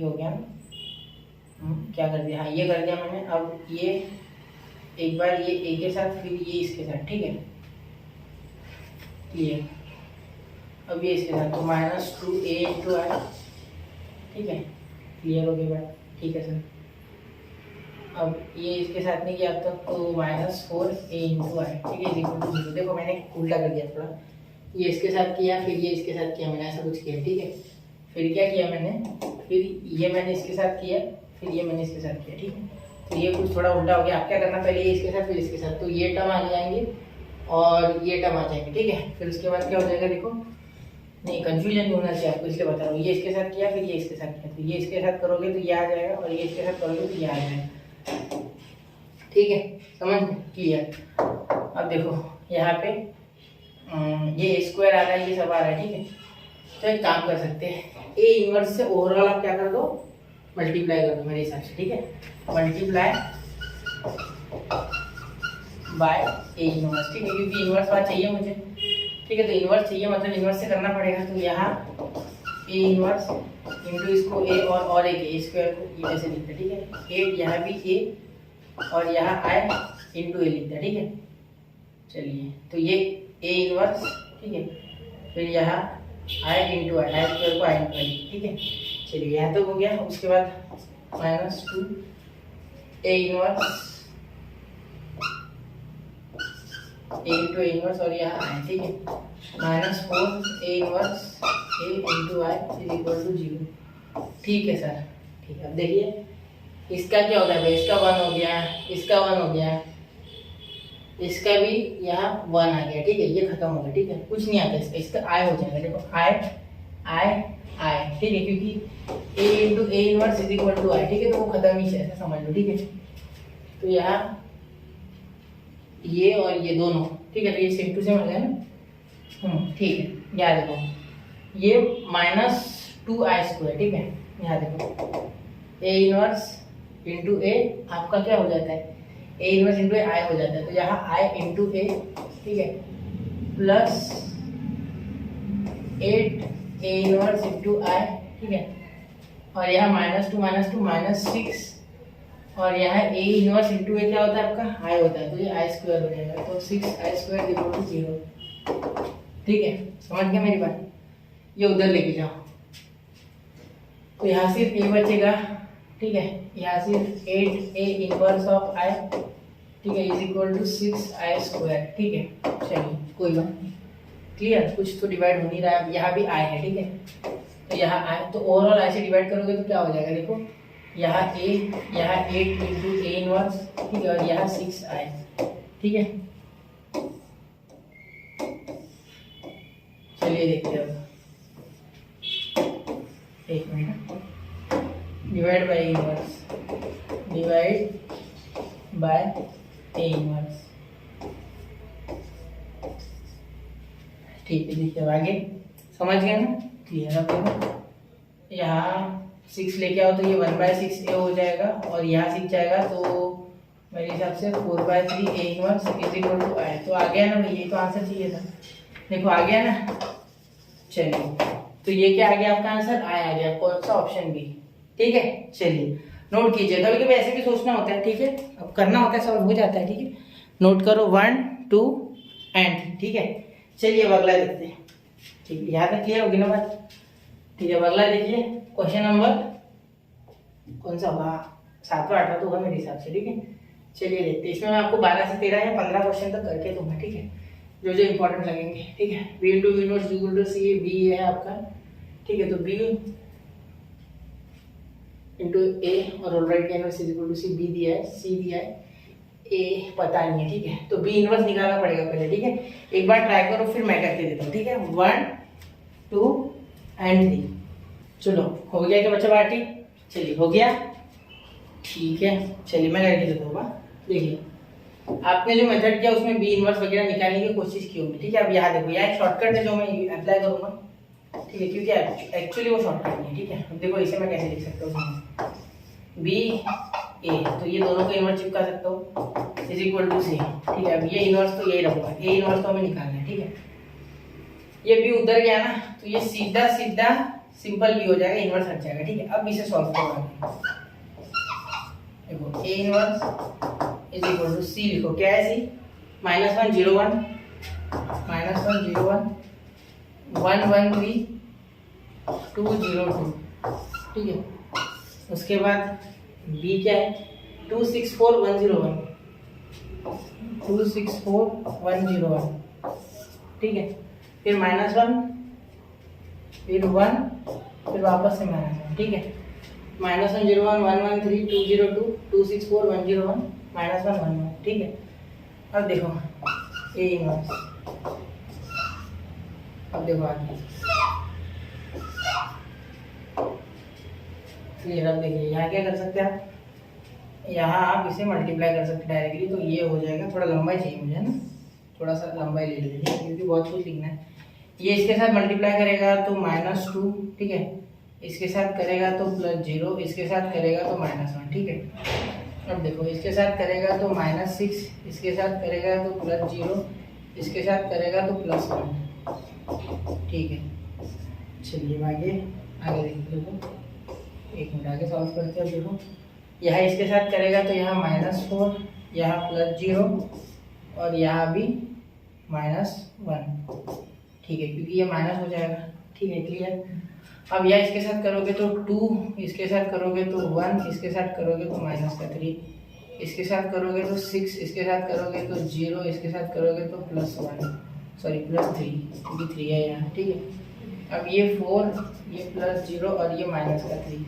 Speaker 1: हो गया ना, क्या कर दिया, हाँ ये कर दिया मैंने। अब ये एक बार ये a के साथ, फिर ये इसके साथ, ठीक है, क्लियर। अब ये इसके साथ, तो -2a × i, ठीक है, क्लियर हो गया बात, ठीक है सर। अब ये इसके साथ नहीं किया अब तक, तो -4a × i, ठीक है, इज इक्वल टू 0। देखो मैंने उल्टा कर दिया थोड़ा, ये इसके साथ किया, फिर ये इसके साथ किया, मैंने ऐसा कुछ किया, ठीक है। फिर क्या किया मैंने, फिर ये मैंने इसके साथ किया, फिर ये मैंने इसके साथ किया, ठीक है। तो ये कुछ थोड़ा उल्टा हो गया। आप क्या करना, पहले ये इसके साथ, फिर इसके साथ, तो ये टर्म आ जाएंगे और ये टर्म आ जाएंगे, ठीक है। फिर उसके बाद क्या हो जाएगा, देखो नहीं कंफ्यूजन नहीं होना चाहिए आपको, इसलिए बता रहा हूँ। ये इसके साथ किया, फिर ये इसके साथ किया, तो ये इसके साथ करोगे तो ये आ जाएगा, और ये इसके साथ करोगे तो ये आ जाएगा, ठीक है, समझ क्लियर। अब देखो यहाँ पे ये a² आ रहा है, ये सब आ रहा है, ठीक है। तो एक काम कर सकते हैं, ए इनवर्स से ओवरऑल आप क्या कर दो, मल्टीप्लाई कर दो मेरे हिसाब से, ठीक है। मल्टीप्लाई बाय ए इनवर्स, ठीक है, क्योंकि इनवर्स बात चाहिए मुझे, ठीक है। तो इनवर्स चाहिए मतलब इनवर्स से करना पड़ेगा। तो यहाँ ए इनवर्स इंटू इसको ए और एक ए स्क्वायर को ऐसे लिखते हैं, ठीक है। ए यहाँ भी ए और यहाँ आई इंटू ए लिखते हैं, ठीक है। चलिए तो ये ए इनवर्स, ठीक है, फिर यहाँ आई इंटू आई स्क्वायर को आई इंटू आई, ठीक है। चलिए यहाँ तक हो गया। उसके बाद -2 A inverse A into A inverse और यहाँ आई, ठीक है। -4 A inverse A into I is equal to 0, ठीक है सर। ठीक है, अब देखिए इसका क्या होगा भाई, इसका 1 हो गया, इसका 1 हो गया, इसका भी यहाँ 1 आ गया, ठीक है। ये खत्म हो गया, ठीक है, कुछ नहीं आता इसका, इसका आई हो जाएगा। देखो आई आई आई, ठीक है, क्योंकि A into A inverse is equal to I, ठीक है। तो वो खत्म ही है, ऐसा समझ लो, ठीक है। तो यहाँ ये और ये दोनों, ठीक है, तो ये सेम टू सेम हो गया ना, ठीक है। यहाँ देखो ये -2 आई स्क्वायर, ठीक है। यहाँ देखो ए इनवर्स इंटू ए आपका क्या हो जाता है, ए इनवर्स इंटू ए आई हो जाता है। तो यहाँ आई इंटू ए, ठीक है, plus 8 A inverse into I, ठीक है। और यहाँ -2 -6 और यहाँ ए इनवर्स इंटू ए क्या होता है आपका, आई होता है। तो ये आई स्क्वायर हो जाएगा। तो 6 आई स्क्वायर इक्वल टू 0, ठीक है। समझ गया मेरी बात, ये उधर लेके जाओ। तो यहाँ सिर्फ ए बचेगा, ठीक है। यहाँ सिर्फ 8 ए इनवर्स ऑफ आई, ठीक है, is equal to 6 I square, ठीक है। चलिए कोई बात नहीं, क्लियर, कुछ तो डिवाइड हो नहीं रहा है। यहाँ भी आई है, ठीक है। तो यहाँ आई, तो ओवरऑल आई से डिवाइड करोगे तो क्या हो जाएगा, देखो यहाँ ए, यहाँ 8 इंटू ए इनवर्स, ठीक है, और यहाँ 6 आई, ठीक है। चलिए देखते हैं अब, एक minute, divide by inverse, divide by A inverse, ठीक है। देखिए अब आगे समझ गए ना, क्लियर। अब देखो यहाँ 6 लेके आओ तो ये 1/6 ए हो जाएगा और यहाँ 6 जाएगा तो मेरे हिसाब से 4/3 A inverse is equal to I. तो आ गया ना भाई, ये तो आंसर चाहिए था, देखो आ गया ना। चलिए तो ये क्या आ गया आपका आंसर, आई आ गया, कौन सा, ऑप्शन बी, ठीक है। चलिए नोट कीजिए, कभी कभी ऐसे भी सोचना होता है, ठीक है, अब करना होता है, सॉल्व हो जाता है, ठीक है। नोट करो 1 2 एंड, ठीक है। चलिए अब अगला देखते हैं, ठीक है, यहाँ तक क्लियर होगी ना बात, ठीक है। अब अगला देखिए, क्वेश्चन नंबर कौन सा होगा, 7वां 8वां तो होगा मेरे हिसाब से, ठीक है। चलिए देखते हैं, इसमें मैं आपको 12 से 13 या 15 क्वेश्चन तक करके दूंगा, ठीक है, जो जो इंपॉर्टेंट लगेंगे, ठीक है। B into B inverse equal to C, B है आपका, ठीक है। तो बी इंटू ए और all right inverse equal to C, B दिया है, सी दिया है, ए पता नहीं है, ठीक है। तो बी इनवर्स निकालना पड़ेगा पहले, ठीक है। एक बार ट्राई करो फिर मैं करके देता हूँ, ठीक है। 1 2 एंड 3, चलो हो गया क्या बच्चा पार्टी, चलिए हो गया, ठीक है। चलिए मैं करके देता हूँ, देखिए आपने जो मेथड किया उसमें बी इनवर्स वगैरह निकालने की कोशिश की होगी, ठीक है। अब यहाँ देखो, यहाँ एक शॉर्टकट है जो मैं अप्लाई करूँगा, ठीक है, क्योंकि एक्चुअली वो शॉर्टकट नहीं है, ठीक है। अब देखो इसे मैं कैसे लिख सकता हूँ, बी ए, तो ये दोनों को इनवर्स चिपका सकता हूँ, इज इक्वल टू सी, ठीक है। अब ये इनवर्स तो यही रखूंगा, ए इनवर्स तो हमें निकालना है, ठीक है। ये बी उधर गया ना, तो ये सीधा सीधा सिंपल भी हो जाएगा, इनवर्स हट जाएगा, ठीक है। अब इसे सॉल्व करना है, देखो A inverse is equal to C, लिखो क्या है सी, -1 0 1 -1 0 1 1 1 3 2 0 2, ठीक है। उसके बाद बी क्या है, 2 6 4 1 0 1 2 6 4 1 0 1, ठीक है। फिर -1 फिर 1 फिर वापस से -1, ठीक है। -1 0 1 1 1 3 2 0 2 2 6 4 1 0 1 -1 1 1, ठीक है। अब देखो ए इनवर्स, अब देखो आगे क्लियर। अब देखिए यहाँ क्या कर सकते हैं आप, यहाँ आप इसे मल्टीप्लाई कर सकते हैं डायरेक्टली, तो ये हो जाएगा, थोड़ा लंबाई चाहिए मुझे, है ना, थोड़ा सा लंबाई ले लीजिए क्योंकि बहुत कुछ लिखना है। ये इसके साथ मल्टीप्लाई करेगा तो -2, ठीक है, इसके साथ करेगा तो +0, इसके साथ करेगा तो -1, ठीक है। अब देखो इसके साथ करेगा तो -6, इसके साथ करेगा तो +0, इसके साथ करेगा तो +1, ठीक है। चलिए आगे आगे देखो, एक मिनट आगे सॉल्व करते हैं। देखो यहाँ इसके साथ करेगा तो यहाँ -4, यहाँ +0 और यहाँ भी -1, ठीक है, क्योंकि ये माइनस हो जाएगा, ठीक है, क्लियर। अब यह इसके साथ करोगे तो 2, इसके साथ करोगे तो 1, इसके साथ करोगे तो -3, इसके साथ करोगे तो 6, इसके साथ करोगे तो 0, इसके साथ करोगे तो +3, क्योंकि 3 है यहाँ, ठीक है। अब ये 4, ये +0 और ये -3,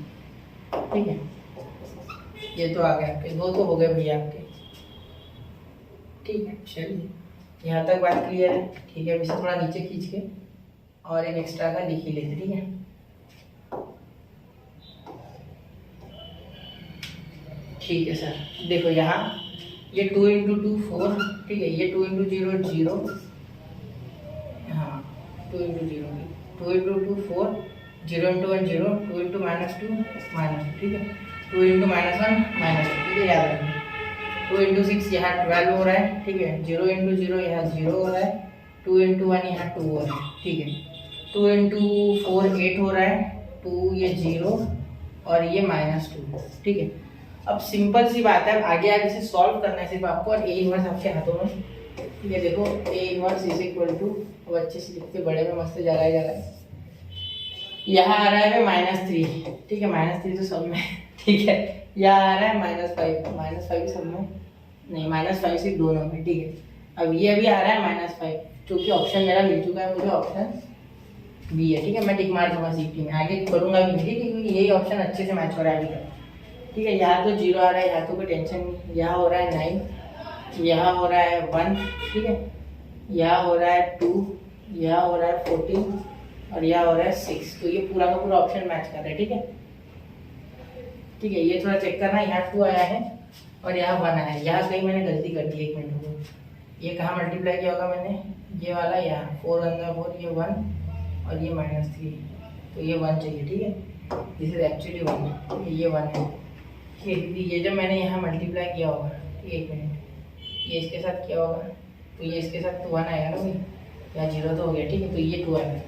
Speaker 1: ठीक है। ये तो आ गया आपके, 2 तो हो गए भैया आपके, ठीक है। चलिए यहाँ तक बात क्लियर है, ठीक है। अब इसे थोड़ा नीचे खींच के और एक एक्स्ट्रा का लिख ही लेते, ठीक है। ठीक है सर, देखो यहाँ ये 2 × 2 4, ठीक है, ये 2 × 0 0, हाँ 2 × 0 2 × 2 4, 0 × 1 0, 2 × -2 -2, ठीक है, 2 × -1 -2, ठीक है, याद रखना। 2 × 6 यहाँ 12 हो रहा है, ठीक है, 0 × 0 यहाँ 0 हो रहा है, 2 × 1 यहाँ 2 हो रहा है, ठीक है, 2 × 4 8 हो रहा है, 2 ये 0 और ये -2, ठीक है। अब सिंपल सी बात है, अब आगे आगे इसे सॉल्व करना है सिर्फ आपको, और A इनवर्स आपके हाथों में, ये देखो A इनवर्स अब अच्छे से लिखते, बड़े में मस्त जा रहा है, यहाँ आ रहा है -3, ठीक है, -3 तो सब में, ठीक है, यहाँ आ रहा है -5 सब में नहीं, -5 सिर्फ दोनों में, ठीक है। अब ये अभी आ रहा है -5, क्योंकि ऑप्शन मेरा मिल चुका है, मुझे ऑप्शन बी है, ठीक है, मैं टिक मार दूंगा सीटी में, आगे करूंगा भी, ठीक है, क्योंकि यही ऑप्शन अच्छे से मैच हो रहा है अभी तक, ठीक है। यहाँ तो 0 आ रहा है, यहाँ तो कोई टेंशन नहीं, यहाँ हो रहा है 9, यहाँ हो रहा है 1, ठीक है, यहाँ हो रहा है 2, यहाँ हो रहा है 14 और यहाँ हो रहा है 6, तो ये पूरा का पूरा ऑप्शन मैच कर रहा है, ठीक है, ठीक है। ये थोड़ा चेक करना, यहाँ 2 आया है और यहाँ 1 आया है, यहाँ कहीं मैंने गलती कर दी, 1 मिनट को, ये कहाँ मल्टीप्लाई किया होगा मैंने, ये वाला यहाँ 4 × 4, ये 1 और ये -3, तो ये 1 चाहिए, ठीक है, दिस इज एक्चुअली 1, ये 1 है, ठीक है, क्योंकि ये जब मैंने यहाँ मल्टीप्लाई किया होगा, ठीक है, 1 मिनट, ये इसके साथ किया होगा तो ये इसके साथ तो 1 आएगा ना भाई, यहाँ 0 तो हो गया, ठीक है, तो ये 2 आएगा,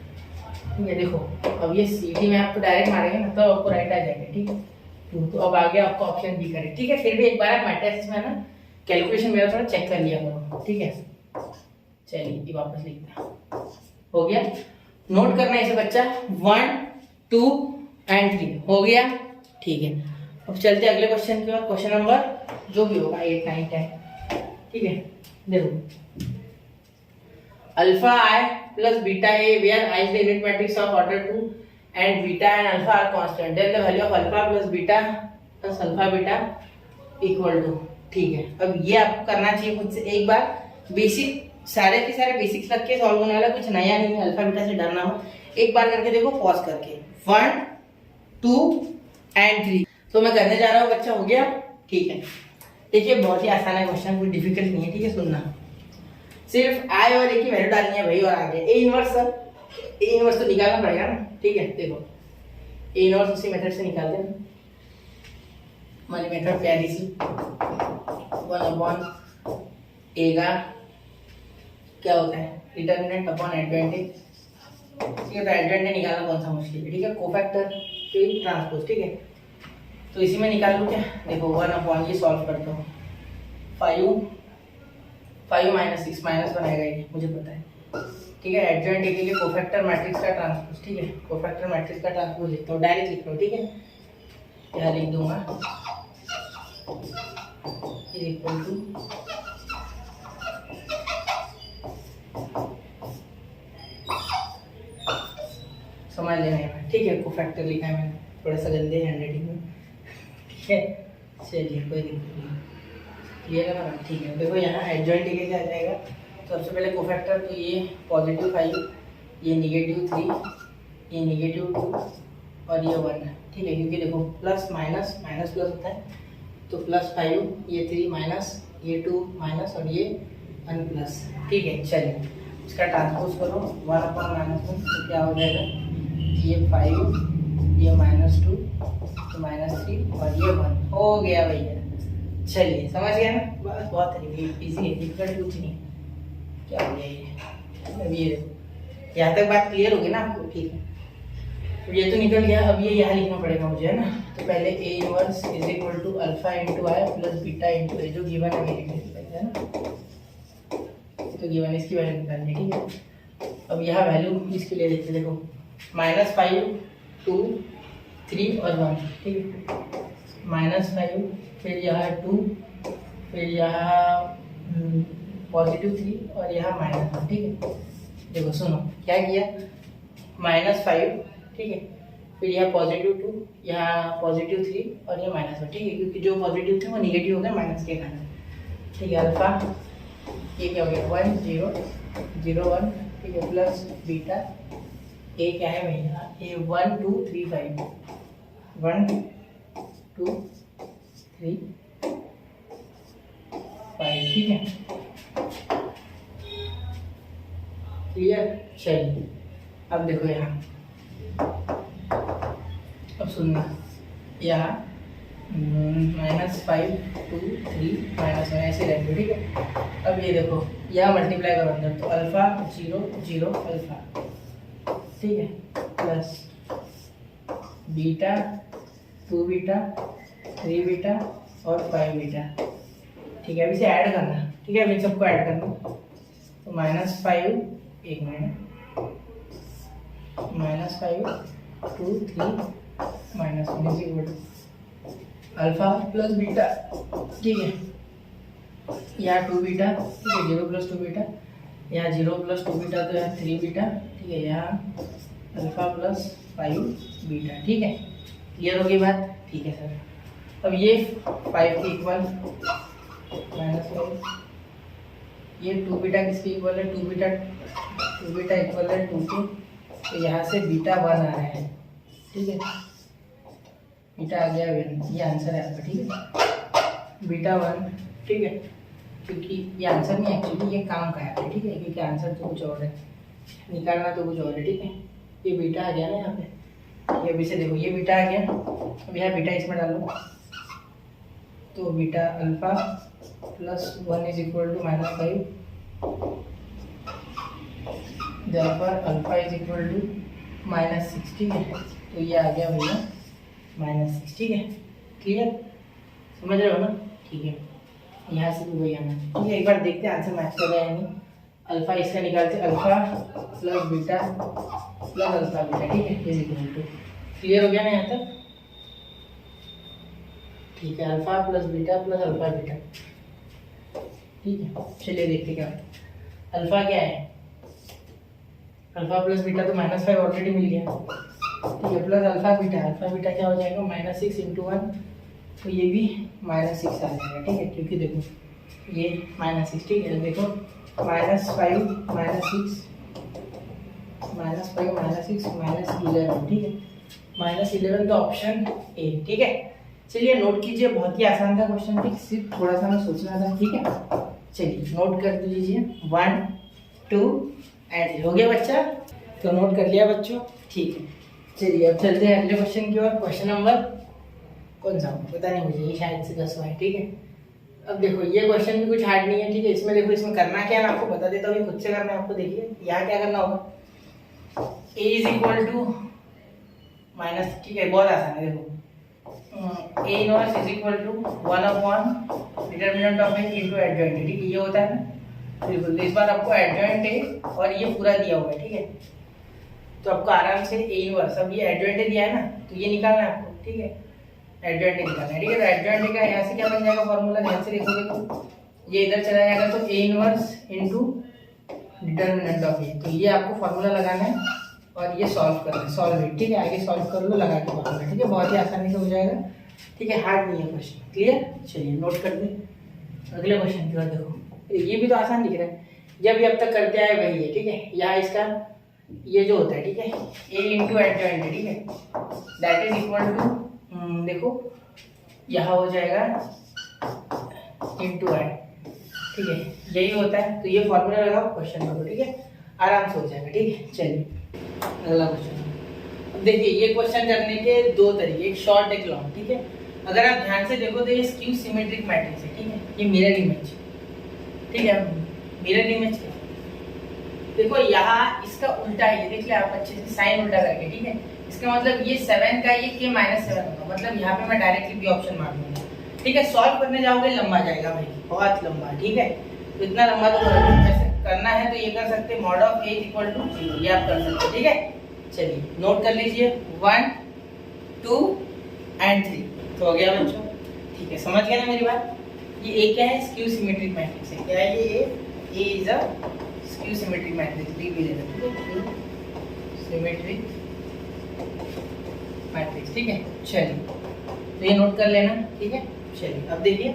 Speaker 1: ठीक है। देखो अब ये सीटी में आप तो डायरेक्ट मारेंगे ना तो आपको राइट आ जाएगा, ठीक है, तो अब आगे आपको ऑप्शन बी करें, ठीक है। फिर भी एक बार आप मैट्रिक्स में ना कैलकुलेशन मेरा थोड़ा चेक कर लिया करो, ठीक है। चलिए ये वापस लिखते हैं, हो गया, नोट करना है इसे बच्चा, 1 2 और 3 हो गया, ठीक है। अब चलते अगले क्वेश्चन की ओर, क्वेश्चन नंबर जो भी होगा 8 9 10, ठीक है। देखो alpha I plus beta A where I is the unit matrix of order 2 and beta and alpha are constant, then the value of alpha plus beta plus alpha beta equal to, ठीक है। अब ये आपको करना चाहिए खुद से एक बार, बेसिक सारे के सारे बेसिक्स रख के सॉल्व होने वाला, कुछ नया नहीं है, अल्फा बीटा से डरना हो, एक बार करके देखो पॉज करके, 1 2 और 3, तो मैं करने जा रहा हूँ बच्चा, हो गया, ठीक है। देखिए बहुत ही आसान है क्वेश्चन, कोई डिफिकल्ट नहीं है, ठीक है, सुनना, सिर्फ आई और ए की वैल्यू डालनी है भाई, और आगे A inverse, sir A inverse तो निकालना पड़ेगा ना, ठीक है। देखो ए इनवर्स उसी मेथड से निकालते हैं, हमारी मेथड प्यारी सी, 1/a का क्या होता है, डिटरमिनेंट अपॉन एडवांटेज, ठीक है, तो एडवांटेज निकालना कौन सा मुश्किल है, ठीक है, कोफैक्टर फिर ट्रांसपोज, ठीक है, तो इसी में निकाल लूँ क्या, देखो 1/, ये सॉल्व करता हूँ, 5 - 6 -1 आएगा, ये मुझे पता है, ठीक है। एडजॉइंट ए के लिए कोफैक्टर मैट्रिक्स का ट्रांसपोज, ठीक है, कोफैक्टर मैट्रिक्स का ट्रांसपोज लिखता हूँ, डायरेक्ट लिख रहा हूँ, ठीक है, यहाँ लिख दूंगा इक्वल टू समझ लेना है, ठीक है, कोफैक्टर लिखा है मैंने, थोड़ा सा गंदे हैंडराइटिंग में, ठीक है। चलिए कोई दिक्कत नहीं, क्लियर है ना, ठीक है। देखो यहाँ एडजॉइंट ए क्या आ जाएगा, सबसे पहले कोफैक्टर, तो ये +5, ये -3, ये -2 और ये 1, ठीक है, क्योंकि देखो प्लस माइनस माइनस प्लस होता है, तो +5, ये 3 माइनस, ये 2 माइनस और ये 1 प्लस, ठीक है। चलिए इसका ट्रांसपोज करो 1/-1 तो क्या हो जाएगा, ये 5, ये -2, तो -3 और ये 1 हो गया भैया। चलिए समझ गया ना, बस बहुत इजी है, डिफिकल्ट कुछ नहीं। क्या हो गया ये, अब ये यहाँ तक बात क्लियर होगी ना आपको, ठीक है। तो ये तो निकल गया, अब ये यहाँ लिखना पड़ेगा मुझे, है ना। तो पहले A inverse is equal to alpha into I plus beta into A, जो गिवन है मेरी है ना, तो गिवन इसकी वैल्यू निकालनी, ठीक है। अब यहाँ वैल्यू इसके लिए देखते, देखो -5, 2, 3 और 1, ठीक है। -5, फिर यहाँ 2, फिर यहाँ +3 और यहाँ -1, ठीक है। देखो सुनो क्या किया, -5, ठीक है, फिर यहाँ +2, यहाँ +3 और ये -1, ठीक है, क्योंकि जो पॉजिटिव थे वो निगेटिव हो गए माइनस के कारण, ठीक है। अल्फा ये क्या हो गया 1 0 0 1, ठीक है, प्लस बीटा ए क्या है भैया, ये 1 2 3 5, 1 2 3 5, ठीक है, क्लियर। चलिए अब देखो यहाँ, अब सुनना, यहाँ -5 2 3 -1 ऐसे रहेंगे, ठीक है। अब ये देखो यहाँ मल्टीप्लाई करो अंदर, तो अल्फा 0 0 अल्फा, ठीक है, प्लस बीटा 2 बीटा 3 बीटा और 5 बीटा, ठीक है। अब इसे ऐड करना, ठीक है, अब इन सबको ऐड करना, तो -5, एक minute, -5 2 3 -1 is equal to alpha plus beta, ठीक है, यहाँ 2 बीटा, ठीक है, 0 + 2 बीटा, यहाँ 0 + 2 बीटा, तो यहाँ 3 बीटा, ठीक है, यहाँ अल्फा प्लस 5 बीटा, ठीक है। क्लियर होगी बात, ठीक है सर। अब ये 5 के इक्वल -5, ये 2 बीटा किसके इक्वल है, 2 बीटा इक्वल है 2 के, तो यहाँ से बीटा 1 आ रहा है, ठीक है, बीटा आ गया 1, ये आंसर है आपका, ठीक है, बीटा 1, ठीक है, क्योंकि ये आंसर नहीं एक्चुअली ये काम का है, ठीक है, क्योंकि आंसर तो कुछ और है, निकालना तो कुछ और है, ठीक है। ये बीटा आ गया ना यहाँ पे, ये अभी से देखो ये बीटा आ गया, अब यहाँ बीटा इसमें डालो, तो beta alpha plus 1 is equal to -5, therefore alpha is equal to -6, ठीक है, तो ये आ गया भैया -6, ठीक है। क्लियर, समझ रहे हो ना, ठीक है। यहाँ से भी वही आना, ठीक है। एक बार देखते हैं आंसर मैच कर रहा है नहीं, अल्फा इसका निकालते, alpha plus beta plus alpha beta, ठीक है, इज इक्वल टू, क्लियर हो गया ना यहाँ तक, ठीक है, alpha plus beta plus alpha beta, ठीक है। चलिए देखते क्या अल्फा क्या है, अल्फा प्लस बीटा तो -5 ऑलरेडी मिल गया, ठीक है, प्लस अल्फा बीटा क्या हो जाएगा -6 × 1, तो ये भी -6 आ जाएगा, ठीक है, क्योंकि देखो ये -6, ठीक है, देखो -5 -6 -11, ठीक है, -11 तो ऑप्शन ए, ठीक है। चलिए नोट कीजिए, बहुत ही आसान था क्वेश्चन, ठीक, सिर्फ थोड़ा सा ना सोचना था, ठीक है। चलिए नोट कर दीजिए 1 2 एंड हो गया बच्चा, तो नोट कर लिया बच्चों, ठीक है। चलिए अब चलते हैं अगले क्वेश्चन की ओर। क्वेश्चन नंबर कौन सा पता नहीं मुझे, ये शायद से 10वां है, ठीक है। अब देखो ये क्वेश्चन भी कुछ हार्ड नहीं है, ठीक है। इसमें देखो इसमें करना क्या है मैं आपको बता देता हूँ, ये खुद से करना है आपको। देखिए यहाँ क्या करना होगा, a is equal to minus, ठीक है, बहुत आसान है। देखो a inverse is equal to 1/, determinant of a into adjoint, ठीक है, ये होता है ना। बिल्कुल, तो इस बार आपको एडजॉइंट है और ये पूरा दिया हुआ है, ठीक है। तो आपको आराम से a इनवर्स, अब ये एडजॉइंट दिया है ना, तो ये निकालना है आपको, ठीक है, एडजॉइंट निकालना है, ठीक है। तो एडजॉइंट का यहाँ से क्या बन जाएगा फॉर्मूला, ध्यान से देखोगे तो ये इधर चला जाएगा, तो a inverse into determinant of a, तो ये आपको फॉर्मूला लगाना है और ये सॉल्व करना है, सॉल्व इट, ठीक है। आगे सॉल्व कर लो लगा के फॉर्मूला, ठीक है, बहुत ही आसानी से हो जाएगा, ठीक है, हार्ड नहीं है क्वेश्चन, क्लियर। चलिए नोट कर दे अगले क्वेश्चन की ओर। देखो ये भी तो आसान दिख रहा है, जब भी अब तक करते आए वही है, ठीक है। यहाँ इसका ये जो होता है, ठीक है, a इंटू एडजॉइंट है, ठीक है, दैट इज इक्वल टू, देखो यहाँ हो जाएगा इंटू आई, ठीक है, यही होता है। तो ये फॉर्मूला लगाओ, क्वेश्चन करो, ठीक है। आराम से हो जाएगा। ठीक है, चलिए अगला क्वेश्चन। अब देखिए ये क्वेश्चन करने के दो तरीके, एक शॉर्ट एक लॉन्ग। ठीक है, अगर आप ध्यान से देखो तो ये स्क्यू सिमेट्रिक मैट्रिक्स है। ठीक है, ये मिरर इमेज। ठीक है, मिरर इमेज देखो यहाँ इसका उल्टा है, ये देख लिया आप अच्छे से साइन उल्टा करके। ठीक है, इसका मतलब ये 7 का ये k -7 होगा, मतलब यहाँ पे मैं डायरेक्टली बी ऑप्शन मार दूंगा। ठीक है, सॉल्व करने जाओगे लंबा जाएगा भाई, बहुत लंबा। ठीक है, तो इतना लंबा तो ऐसे करना है तो ये कर सकते हैं mod of a equal to 0, ये आप कर सकते हैं। ठीक है, चलिए नोट कर लीजिए 1 2 एंड 3 तो हो गया बच्चों। ठीक है, समझ गए ना मेरी बात। ये a क्या है, स्क्यू सिमेट्रिक मैट्रिक्स है। क्या है ये, a is a skew symmetric matrix, D भी लेना। ठीक है, सिमेट्रिक मैट्रिक्स। ठीक है, चलिए तो ये नोट कर लेना। ठीक है, चलिए अब देखिए,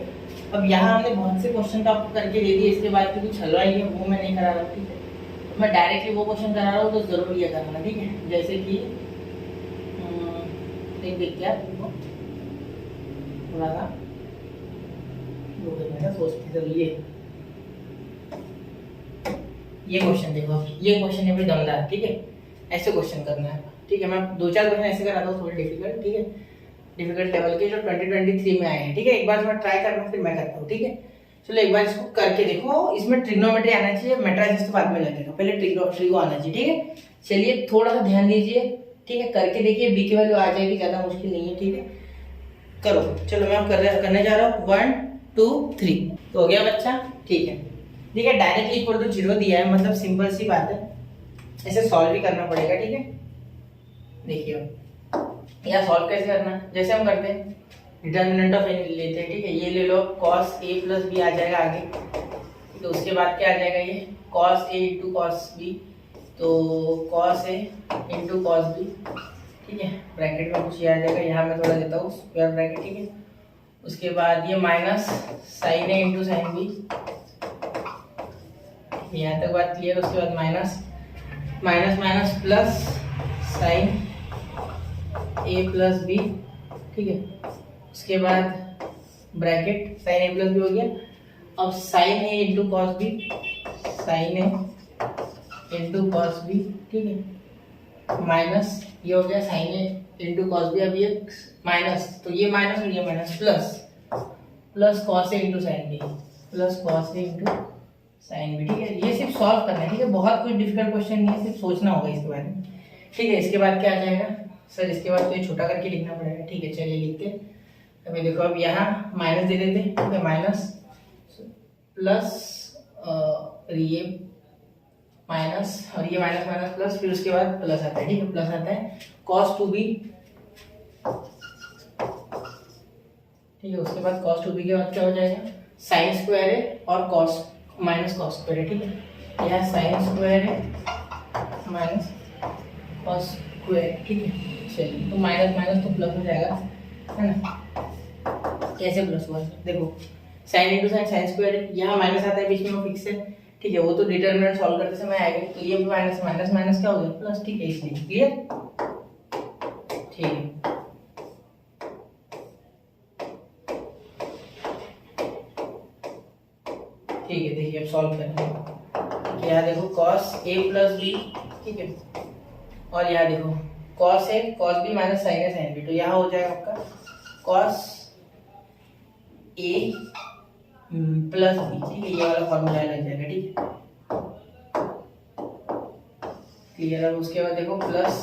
Speaker 1: अब यहाँ हमने बहुत से क्वेश्चन तो आपको करके दे दिए, इसके बाद कुछ हलवाई है वो मैं नहीं करा रहा। ठीक है, तो मैं डायरेक्टली वो क्वेश्चन करा रहा हूँ तो जरूर ये करना। ठीक है, जैसे कि देखिए आप थोड़ा सा सोचते चलो ये क्वेश्चन देखो, ये क्वेश्चन है भी दमदार। ठीक है, ऐसे क्वेश्चन करना है। ठीक है, मैं 2-4 क्वेश्चन ऐसे कराता हूँ थोड़े डिफिकल्ट। ठीक है, डिफिकल्ट लेवल के जो 2023 में आए हैं। ठीक है, एक बार थोड़ा ट्राई करना फिर मैं करता हूँ। ठीक है, चलो एक बार इसको करके देखो। इसमें ट्रिग्नोमेट्री आना चाहिए, मेट्राइसिस तो बाद में लगेगा, पहले ट्रिगो आना चाहिए। ठीक है, चलिए थोड़ा सा ध्यान दीजिए। ठीक है, करके देखिए, बी की वैल्यू आ जाएगी, ज्यादा मुश्किल नहीं है। ठीक है, करो। चलो मैं करने जा रहा हूँ 1 2 3 तो हो गया बच्चा। ठीक है, ठीक है, डायरेक्टली इक्वल टू 0 दिया है, मतलब सिंपल सी बात है, इसे सॉल्व भी करना पड़ेगा। ठीक है, देखिए यह सॉल्व कैसे करना, जैसे हम करते हैं डिटर्मिनेंट ऑफ एन लेते हैं। ठीक है, ये ले लो cos a प्लस बी आ जाएगा आगे। तो उसके बाद क्या आ जाएगा, ये cos a into cos b, तो cos a into cos b। ठीक है, ब्रैकेट में कुछ ये आ जाएगा, यहाँ मैं थोड़ा देता हूँ स्क्वायर ब्रैकेट। ठीक है, उसके बाद ये minus sine a into sine b, यहाँ तक बात क्लियर। उसके बाद minus minus minus plus sine a plus B. ठीक है, उसके बाद bracket sine a plus B हो गया। अब sine a into cos B, sine a into cos B. ठीक है, माइनस ये हो गया sine a into cos B. अब ये माइनस, तो ये माइनस और ये minus, plus plus cos a into sine B, plus cos a into sine B. ठीक है, ये सिर्फ सॉल्व करना है। ठीक है, बहुत कुछ डिफिकल्ट क्वेश्चन नहीं है, सिर्फ सोचना होगा इसके बारे में। ठीक है, इसके बाद क्या आ जाएगा सर, इसके बाद तो ये छोटा करके लिखना पड़ेगा। ठीक है, चलिए लिखते हैं। अभी देखो, अब यहाँ माइनस दे देते। ठीक है, माइनस प्लस ये माइनस और ये माइनस माइनस प्लस, फिर उसके बाद प्लस आता है। ठीक है, प्लस आता है cos 2b। ठीक है, उसके बाद cos 2b के बाद क्या हो जाएगा, साइन स्क्वायर है और cos माइनस cos स्क्वायर है। ठीक है, यहाँ साइन स्क्वायर है माइनस cos स्क्वायर। ठीक है, चलिए तो माइनस माइनस तो प्लस हो जाएगा, है ना। कैसे प्लस हुआ, देखो sine into sine sine square है, यहाँ माइनस आता है बीच में, वो फिक्स है। ठीक है, वो तो डिटरमिनेंट सॉल्व करते समय आएगा, तो ये भी माइनस माइनस माइनस क्या हो गया, प्लस। ठीक है, इसलिए क्लियर। ठीक है, ठीक है, देखिए अब सॉल्व करेंगे। यहाँ देखो cos a प्लस बी। ठीक है, और यहाँ देखो cos a cos b minus sine a sine b, तो यहाँ हो जाएगा आपका cos a प्लस बी। ठीक है, ये वाला फॉर्मूला लग जाएगा। ठीक है, क्लियर। अब उसके बाद देखो plus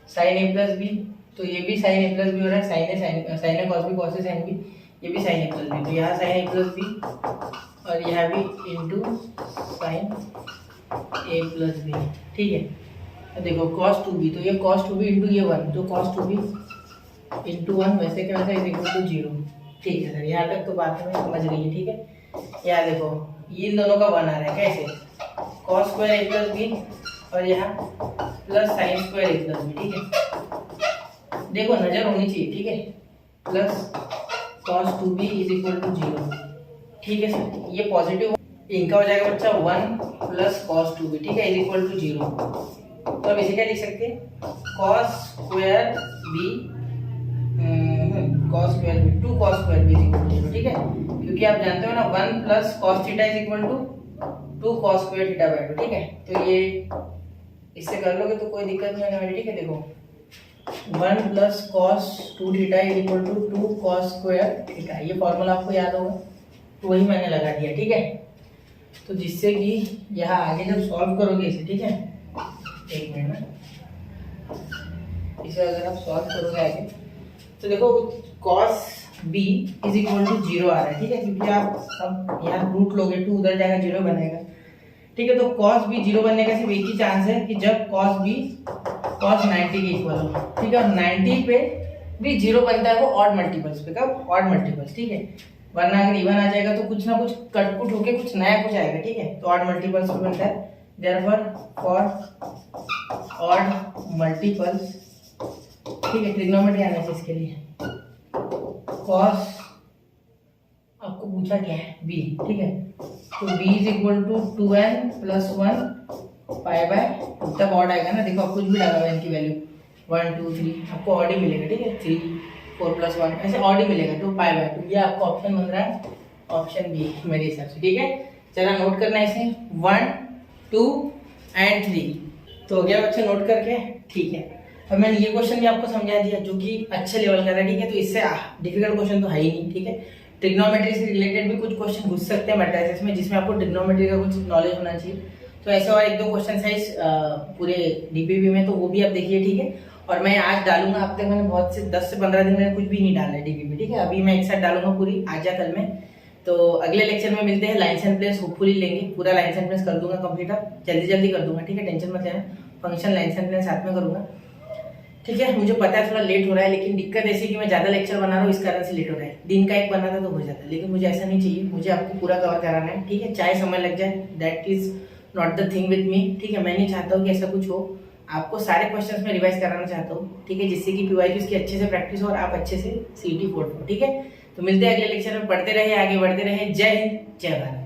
Speaker 1: sine a plus B, तो ये भी साइन a प्लस बी हो रहा है, sine a cos b cos a sine b, ये भी साइन a प्लस बी, तो यहाँ साइन a प्लस बी और यहाँ भी into sine a plus B. ठीक है, अब देखो cos 2b, तो ये cos 2b इंटू ये 1, तो cos 2b इंटू 1 वैसे क्या वैसे इज इक्वल टू 0। ठीक है सर, यहाँ तक तो बात हमें समझ रही है। ठीक है, यहाँ देखो ये इन दोनों का 1 आ रहा है, कैसे cos square a plus B और यहाँ plus sine square a plus B. ठीक है, देखो नजर होनी चाहिए। ठीक है, plus cos 2b is equal to 0। ठीक है सर, ये पॉजिटिव इनका हो जाएगा बच्चा 1 प्लस cos 2b। ठीक है, इज इक्वल टू 0। तो अब इसे क्या लिख सकते हैं, cos square b cos square b 2 cos square b is equal to 0। ठीक है, क्योंकि आप जानते हो ना 1 plus cos theta is equal to 2 cos square theta by 2, ठीक है। तो ये इससे कर लोगे तो कोई दिक्कत नहीं होने वाली, ठीक है। देखो 1 plus cos 2 theta is equal to 2 cos square theta, ये फॉर्मूला आपको याद होगा, तो वही मैंने लगा दिया, ठीक है। तो जिससे कि यहाँ आगे जब सॉल्व करोगे इसे, ठीक है, एक मिनट में इसे अगर आप सॉल्व करोगे आगे तो देखो cos b is equal to 0 आ रहा है, ठीक है, क्योंकि आप सब यहाँ रूट लोगे 2 उधर जाएगा 0 बनेगा, ठीक है। तो cos b 0 बनने का सिर्फ एक ही चांस है कि जब cos b cos 90 के इक्वल हो, ठीक है। और 90 पे भी 0 बनता है वो ऑड मल्टीपल्स पे, कब ऑड मल्टीपल्स, ठीक है। वरना अगर इवन आ जाएगा तो कुछ ना कुछ कटपुट होके कुछ नया कुछ आएगा, ठीक है। तो ऑड मल्टीपल्स पे बनता है, देयरफॉर फॉर ऑड मल्टीपल्स, ठीक है, ट्रिग्नोमेट्री आना चाहिए इसके लिए। cos आपको पूछा क्या है b, ठीक है। तो b is equal to 2n plus 1 pi by, तब ऑड आएगा ना, देखो आप कुछ भी डाला हुआ इनकी वैल्यू 1 2 3 आपको ऑड ही मिलेगा, ठीक है। 3 4 प्लस 1 ऐसे ऑड ही मिलेगा, तो पाई बाय 2, ये आपका ऑप्शन बन रहा है ऑप्शन बी मेरे हिसाब से, ठीक है। चला नोट करना है इसे 1 2 एंड 3, तो हो गया बच्चे नोट करके, ठीक है। अब मैंने ये क्वेश्चन भी आपको समझा दिया जो कि अच्छे लेवल का था, ठीक है। तो इससे डिफिकल्ट क्वेश्चन तो है ही नहीं, ठीक है। ट्रिग्नोमेट्री से रिलेटेड भी कुछ क्वेश्चन घुस सकते हैं मैट्रिसेस में, जिसमें आपको ट्रिग्नोमेट्री का कुछ नॉलेज होना चाहिए। तो ऐसे और 1-2 क्वेश्चन है इस पूरे डीपीपी में, तो वो भी आप देखिए, ठीक है। और मैं आज डालूंगा, अब तक मैंने बहुत से 10 से 15 दिन में कुछ भी नहीं डाला है डीपीपी, ठीक है। अभी मैं एक साथ डालूंगा पूरी आज या कल में। तो अगले लेक्चर में मिलते हैं, लाइन्स एंड प्लेस होपफुली लेंगे, पूरा लाइन्स एंड प्लेस कर दूंगा कंप्लीट, अब जल्दी कर दूंगा, ठीक है, टेंशन मत लेना। फंक्शन लाइन्स एंड प्लेस साथ में करूंगा, ठीक है। मुझे पता है थोड़ा लेट हो रहा है, लेकिन दिक्कत ऐसी कि मैं ज्यादा लेक्चर बना रहा हूँ, इस कारण से लेट हो रहा है। दिन का एक बना था तो हो जाता है, लेकिन मुझे ऐसा नहीं चाहिए, मुझे आपको पूरा कवर कराना है, ठीक है। चाहे समय लग जाए, that is not the thing with me, ठीक है। मैं नहीं चाहता हूँ कि ऐसा कुछ हो, आपको सारे क्वेश्चंस में रिवाइज कराना चाहता हूँ, ठीक है, जिससे कि पीवाईक्यूज की अच्छे से प्रैक्टिस हो और आप अच्छे से सीईटी फोड़ लो, ठीक है। तो मिलते हैं अगले लेक्चर में, पढ़ते रहे, आगे बढ़ते रहे। जय हिंद, जय भारत।